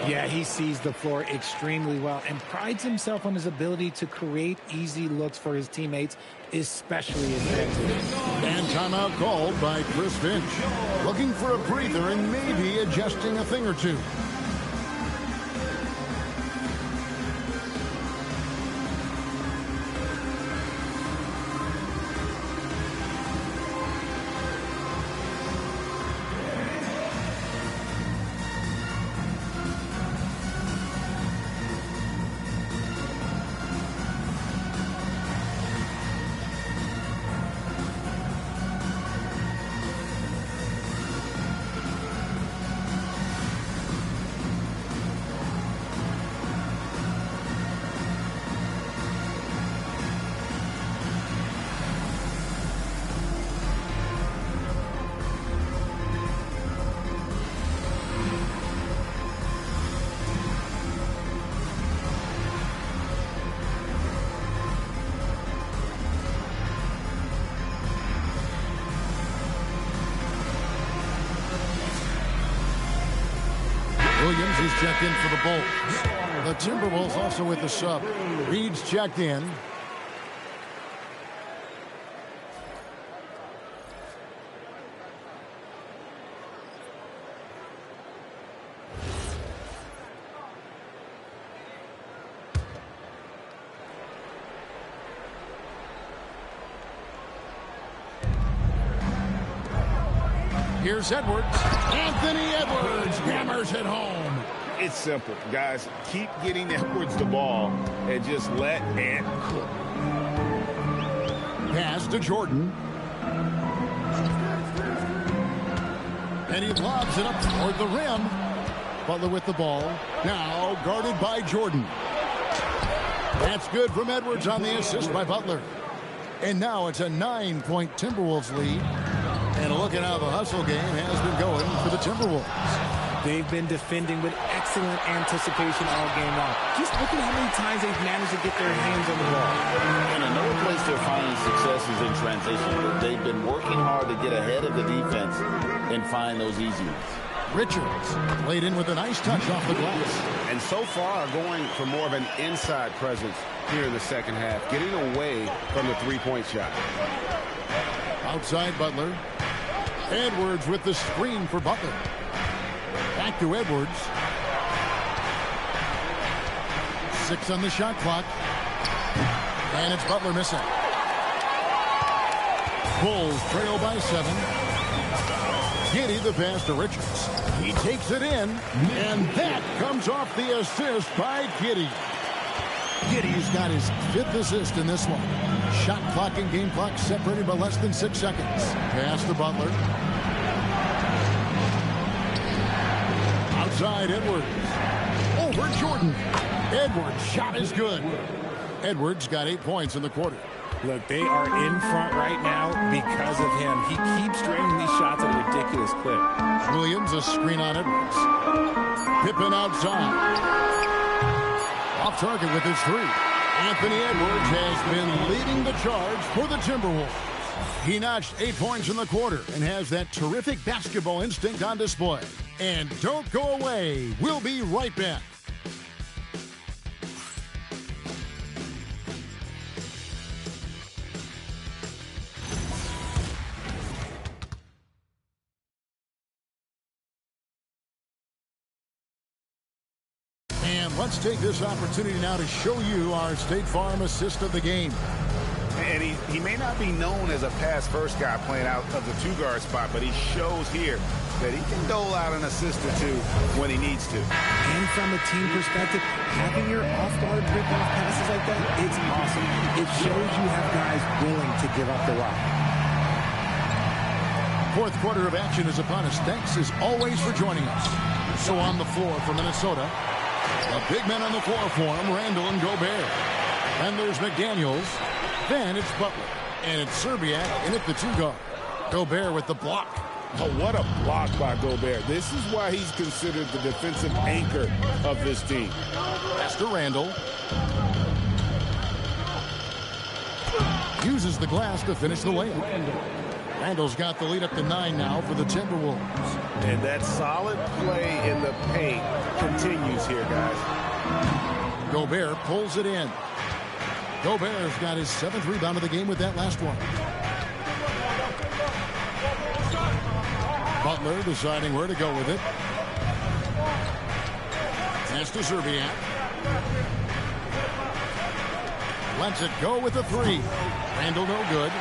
Speaker 19: Yeah, he sees the floor extremely well and prides himself on his ability to create easy looks for his teammates, especially in defense.
Speaker 18: And timeout called by Chris Finch. Looking for a breather and maybe adjusting a thing or two. Williams is checked in for the Bulls. The Timberwolves also with the sub. Reed's checked in. Here's Edwards. Anthony Edwards hammers it home.
Speaker 21: It's simple, guys. Keep getting Edwards the ball and just let it cook.
Speaker 18: Pass to Jordan. And he lobs it up toward the rim. Butler with the ball. Now guarded by Jordan. That's good from Edwards on the assist by Butler. And now it's a 9-point Timberwolves lead. And look at how the hustle game has been going for the Timberwolves.
Speaker 19: They've been defending with excellent anticipation all game long. Just look at how many times they've managed to get their hands on the ball.
Speaker 20: And another place they're finding success is in transition. They've been working hard to get ahead of the defense and find those easy ones.
Speaker 18: Richards laid in with a nice touch off the glass.
Speaker 21: And so far going for more of an inside presence here in the second half, getting away from the three-point shot.
Speaker 18: Outside Butler. Edwards with the screen for Butler. Back to Edwards. 6 on the shot clock. And it's Butler missing. Bulls trail by 7. Giddey the pass to Richards. He takes it in. And that comes off the assist by Giddey. Giddey's got his 5th assist in this one. Shot clock and game clock separated by less than 6 seconds. Pass to Butler. Outside Edwards. Over Jordan. Edwards' shot is good. Edwards got 8 points in the quarter.
Speaker 19: Look, they are in front right now because of him. He keeps draining these shots at a ridiculous clip.
Speaker 18: Williams a screen on Edwards. Pippen outside. Off target with his 3. Anthony Edwards has been leading the charge for the Timberwolves. He notched 8 points in the quarter and has that terrific basketball instinct on display. And don't go away. We'll be right back. And let's take this opportunity now to show you our State Farm assist of the game.
Speaker 21: And he may not be known as a pass-first guy playing out of the 2-guard spot, but he shows here that he can dole out an assist or 2 when he needs to.
Speaker 19: And from a team perspective, having your off-guard rip-off passes like that, it's awesome. It shows you have guys willing to give up the rock.
Speaker 18: Fourth quarter of action is upon us. Thanks as always for joining us. So on the floor for Minnesota, the big men on the floor for him, Randall and Gobert. Then there's McDaniels. Then it's Butler. And it's Serbiak in at the 2-guard. Gobert with the block.
Speaker 21: Oh, what a block by Gobert. This is why he's considered the defensive anchor of this team.
Speaker 18: Pass to Randall. Uses the glass to finish the layup. Randall's got the lead up to 9 now for the Timberwolves.
Speaker 21: And that solid play in the paint continues here, guys.
Speaker 18: Gobert pulls it in. Gobert's got his 7th rebound of the game with that last one. Butler deciding where to go with it. Pass to Serbiak. Lets it go with a 3. Randall no good.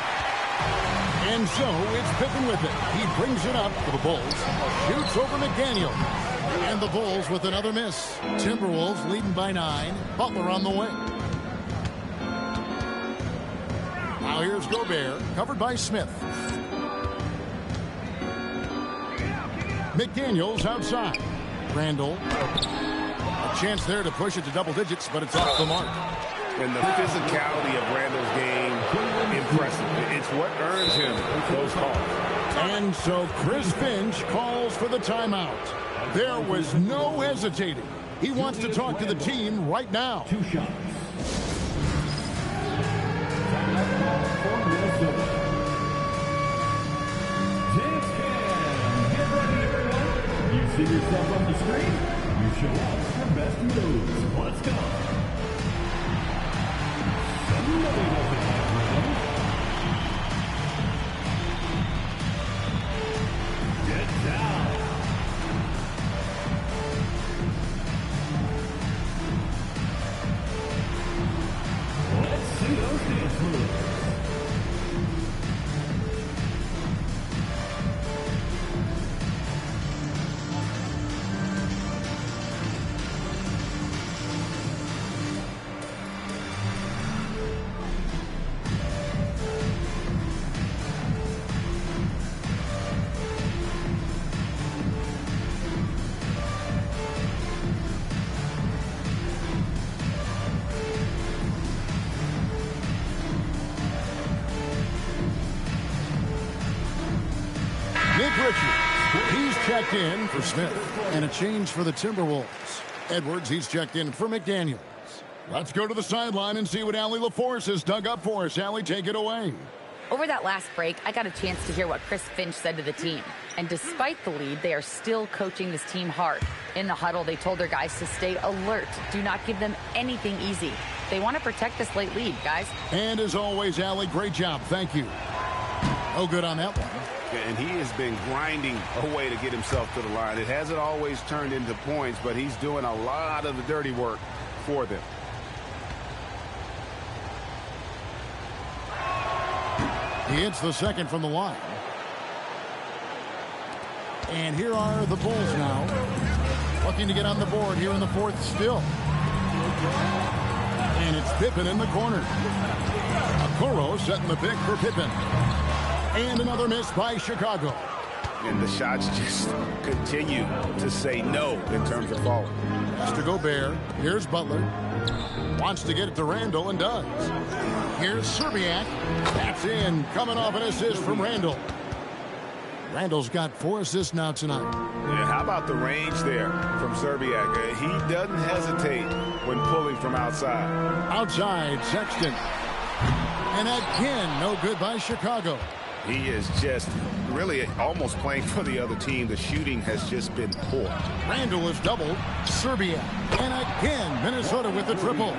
Speaker 18: And so it's Pippen with it. He brings it up for the Bulls. Shoots over McDaniel. And the Bulls with another miss. Timberwolves leading by 9. Butler on the wing. Now here's Gobert, covered by Smith. McDaniels outside. Randall. A chance there to push it to double digits, but it's off the mark.
Speaker 21: And the physicality of Randall's game, impressive. It's what earns him those calls.
Speaker 18: And so Chris Finch calls for the timeout. There was no hesitating. He wants to talk to the team right now.
Speaker 10: 2 shots. You see yourself on the screen? You Show us your best moves. Let's go. Somebody doesn't have room. Get down. Let's see those dance moves.
Speaker 18: Nick Richards, he's checked in for Smith. And a change for the Timberwolves. Edwards, he's checked in for McDaniels. Let's go to the sideline and see what Allie LaForce has dug up for us. Allie, take it away.
Speaker 11: Over that last break, I got a chance to hear what Chris Finch said to the team. And despite the lead, they are still coaching this team hard. In the huddle, they told their guys to stay alert. Do not give them anything easy. They want to protect this late lead, guys.
Speaker 18: And as always, Allie, great job. Thank you. Oh, good on that one.
Speaker 21: And he has been grinding away to get himself to the line. It hasn't always turned into points, but he's doing a lot of the dirty work for them.
Speaker 18: He hits the second from the line. And here are the Bulls now. Looking to get on the board here in the fourth still. And it's Pippen in the corner. Okoro setting the pick for Pippen. And another miss by Chicago.
Speaker 21: And the shots just continue to say no in terms of falling.
Speaker 18: Pass to Gobert. Here's Butler. Wants to get it to Randall and does. Here's Serbiak. That's in. Coming off an assist from Randall. Randall's got 4 assists now tonight.
Speaker 21: Yeah, how about the range there from Serbiak? He doesn't hesitate when pulling from outside.
Speaker 18: Outside, Sexton. And again, no good by Chicago.
Speaker 21: He is just really almost playing for the other team. The shooting has just been poor.
Speaker 18: Randall is doubled. Serbia. And again, Minnesota with the triple.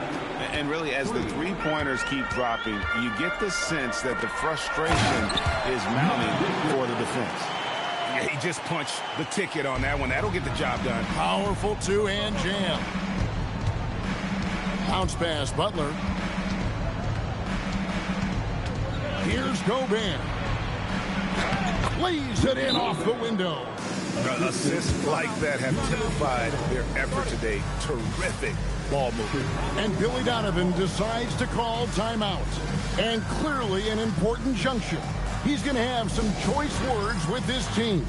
Speaker 21: And really, as the three-pointers keep dropping, you get the sense that the frustration is mounting for the defense. Yeah, he just punched the ticket on that one. That'll get the job done.
Speaker 18: Powerful two-hand jam. Bounce pass, Butler. Here's Gobert. Lays it in off the window.
Speaker 21: Assists like that have typified their effort today. Terrific ball movement.
Speaker 18: And Billy Donovan decides to call timeout. And clearly an important juncture. He's going to have some choice words with this team.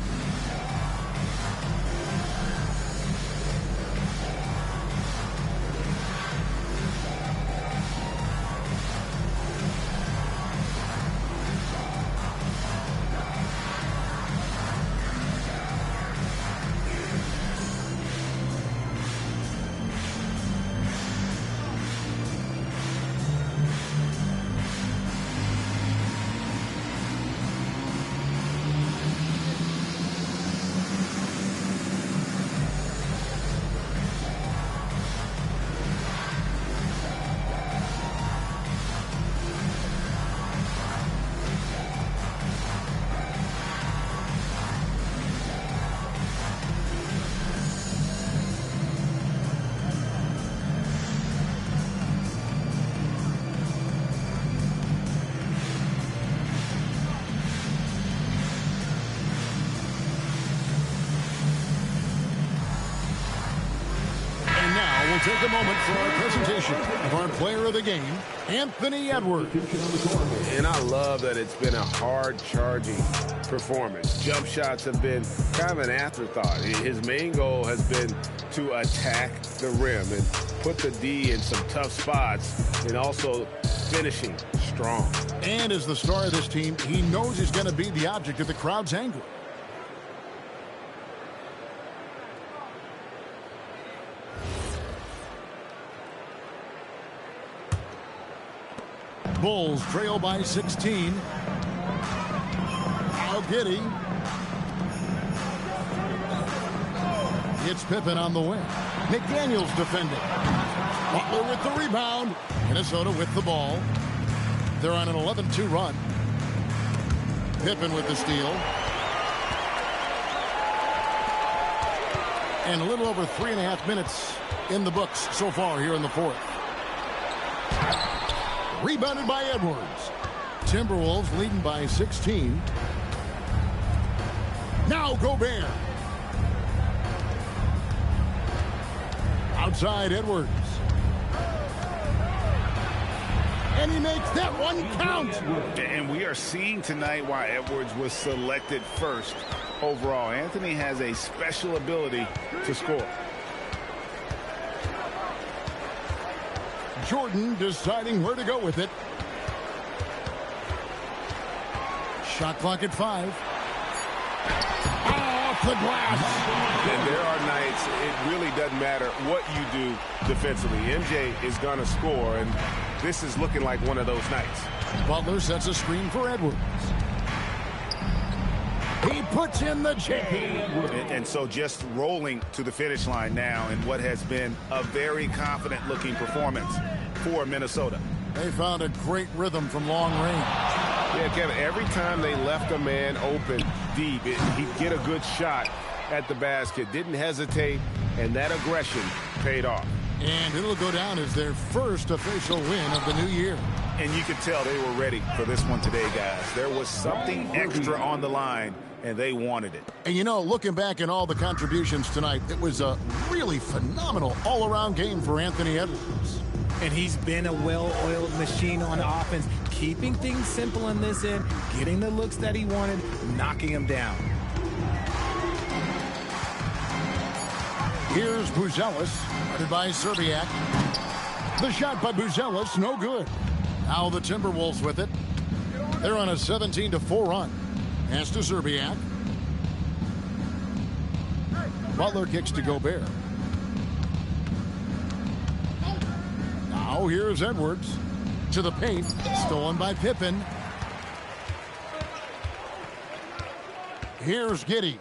Speaker 18: Take a moment for our presentation of our player of the game, Anthony Edwards.
Speaker 21: And I love that it's been a hard-charging performance. Jump shots have been kind of an afterthought. His main goal has been to attack the rim and put the D in some tough spots and also finishing strong.
Speaker 18: And as the star of this team, he knows he's going to be the object of the crowd's anger. Bulls trail by 16. Now Giddey. It's Pippen on the wing. McDaniels defending. Butler with the rebound. Minnesota with the ball. They're on an 11-2 run. Pippen with the steal. And a little over 3.5 minutes in the books so far here in the fourth. Rebounded by Edwards. Timberwolves leading by 16. Now Gobert. Outside Edwards. And he makes that one count.
Speaker 21: And we are seeing tonight why Edwards was selected first overall. Anthony has a special ability to score.
Speaker 18: Jordan deciding where to go with it. Shot clock at 5. Off the glass.
Speaker 7: And there are nights it really doesn't matter what you do defensively. MJ is going to score, and this is looking like one of those nights.
Speaker 18: Butler sets a screen for Edwards. He puts in the J.
Speaker 21: And so just rolling to the finish line now in what has been a very confident-looking performance for Minnesota.
Speaker 18: They found a great rhythm from long range.
Speaker 7: Yeah, Kevin, every time they left a man open deep, he'd get a good shot at the basket. Didn't hesitate, and that aggression paid off.
Speaker 18: And it'll go down as their first official win of the new year.
Speaker 21: And you could tell they were ready for this one today, guys. There was something extra on the line, and they wanted it.
Speaker 18: And you know, looking back at all the contributions tonight, it was a really phenomenal all-around game for Anthony Edwards.
Speaker 19: And he's been a well-oiled machine on offense, keeping things simple in this end, getting the looks that he wanted, knocking him down.
Speaker 18: Here's Buzelis, guarded by Serbiak. The shot by Buzelis, no good. Now the Timberwolves with it. They're on a 17-4 run. Pass to Serbiak. Butler kicks to Gobert. Now here's Edwards to the paint, stolen by Pippen. Here's Giddey.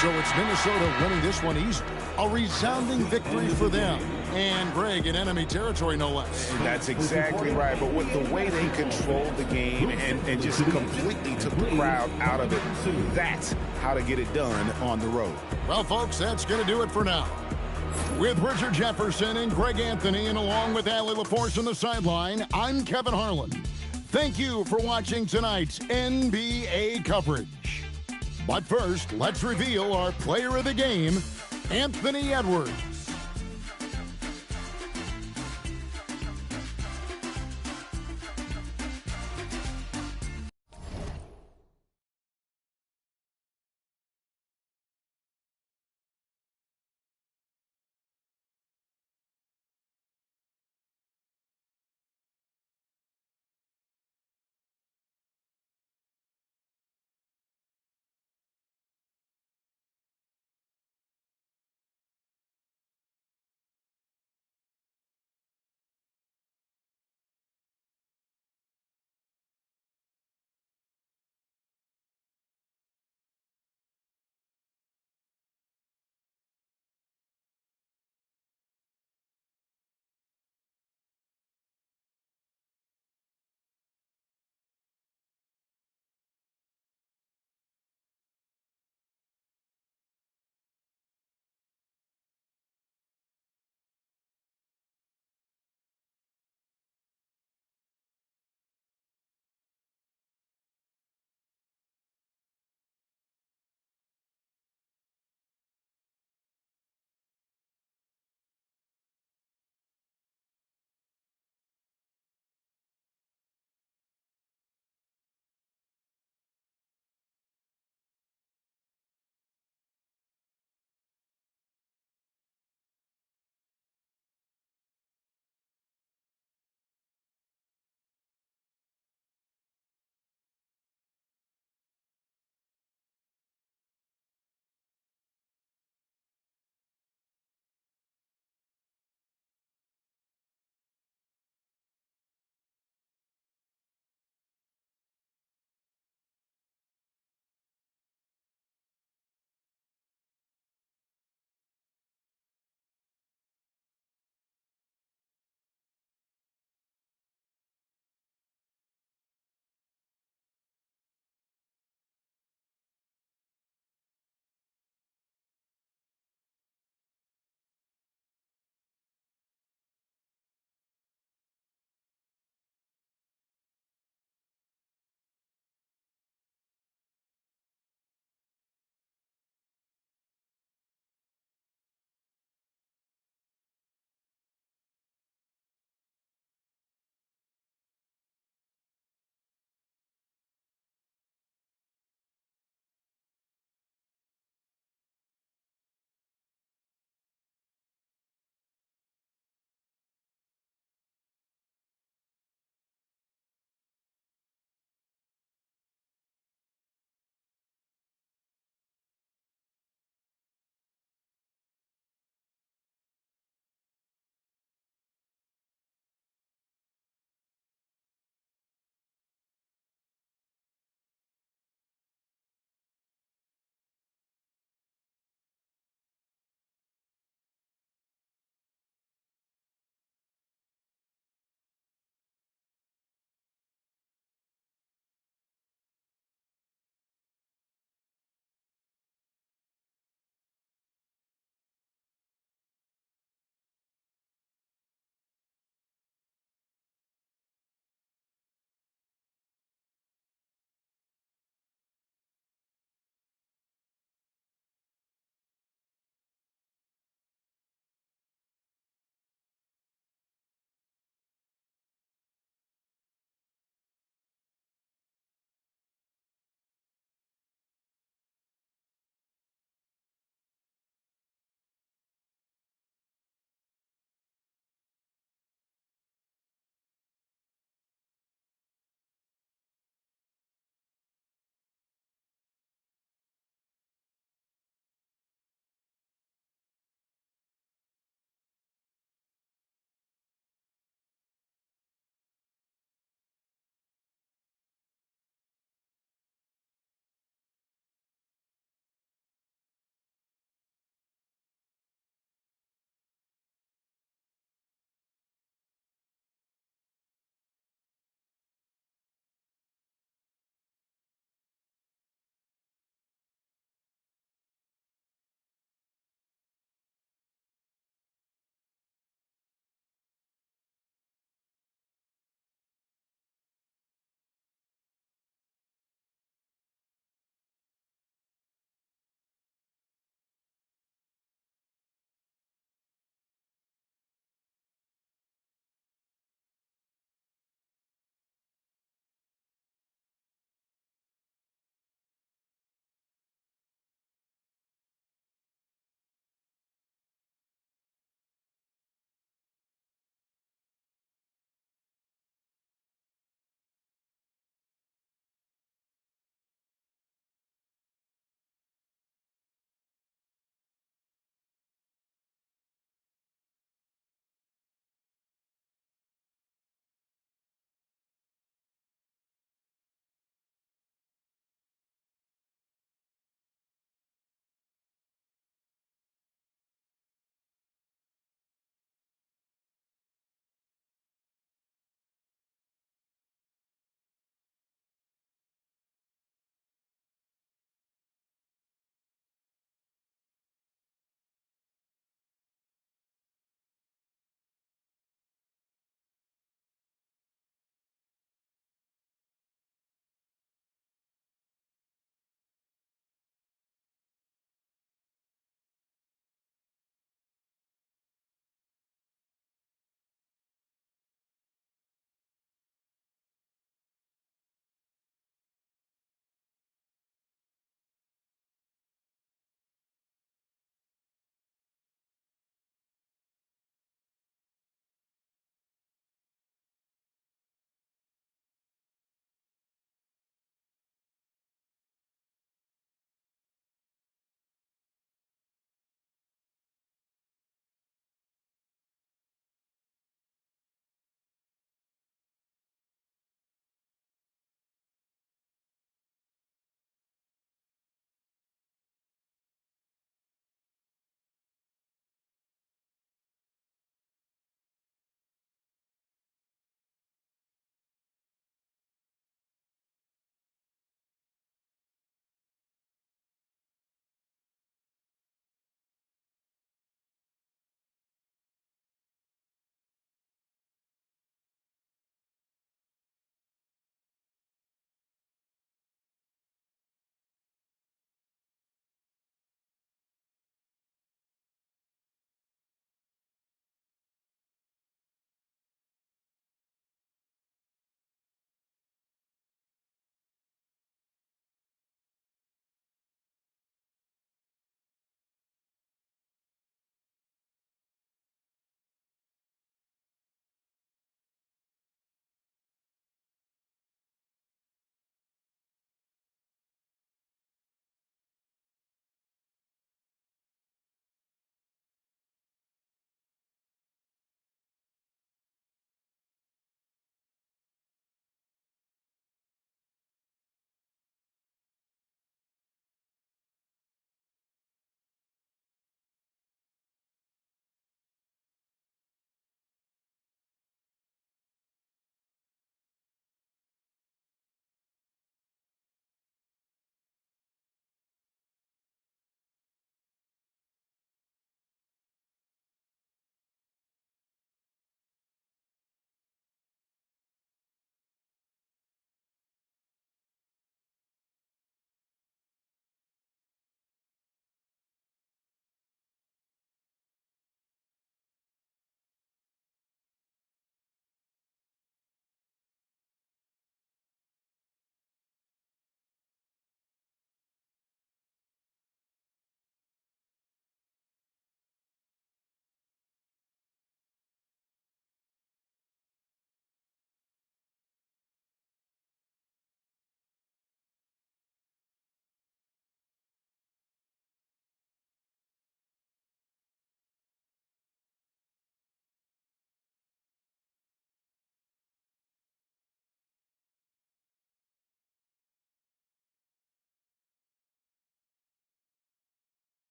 Speaker 18: So it's Minnesota winning this one easily. A resounding victory for them. And Greg in enemy territory, no less.
Speaker 21: And that's exactly right. But with the way they controlled the game and just completely took the crowd out of it, that's how to get it done on the road.
Speaker 18: Well, folks, that's going to do it for now. With Richard Jefferson and Greg Anthony, and along with Allie LaForce on the sideline, I'm Kevin Harlan. Thank you for watching tonight's NBA coverage. But first, let's reveal our player of the game, Anthony Edwards.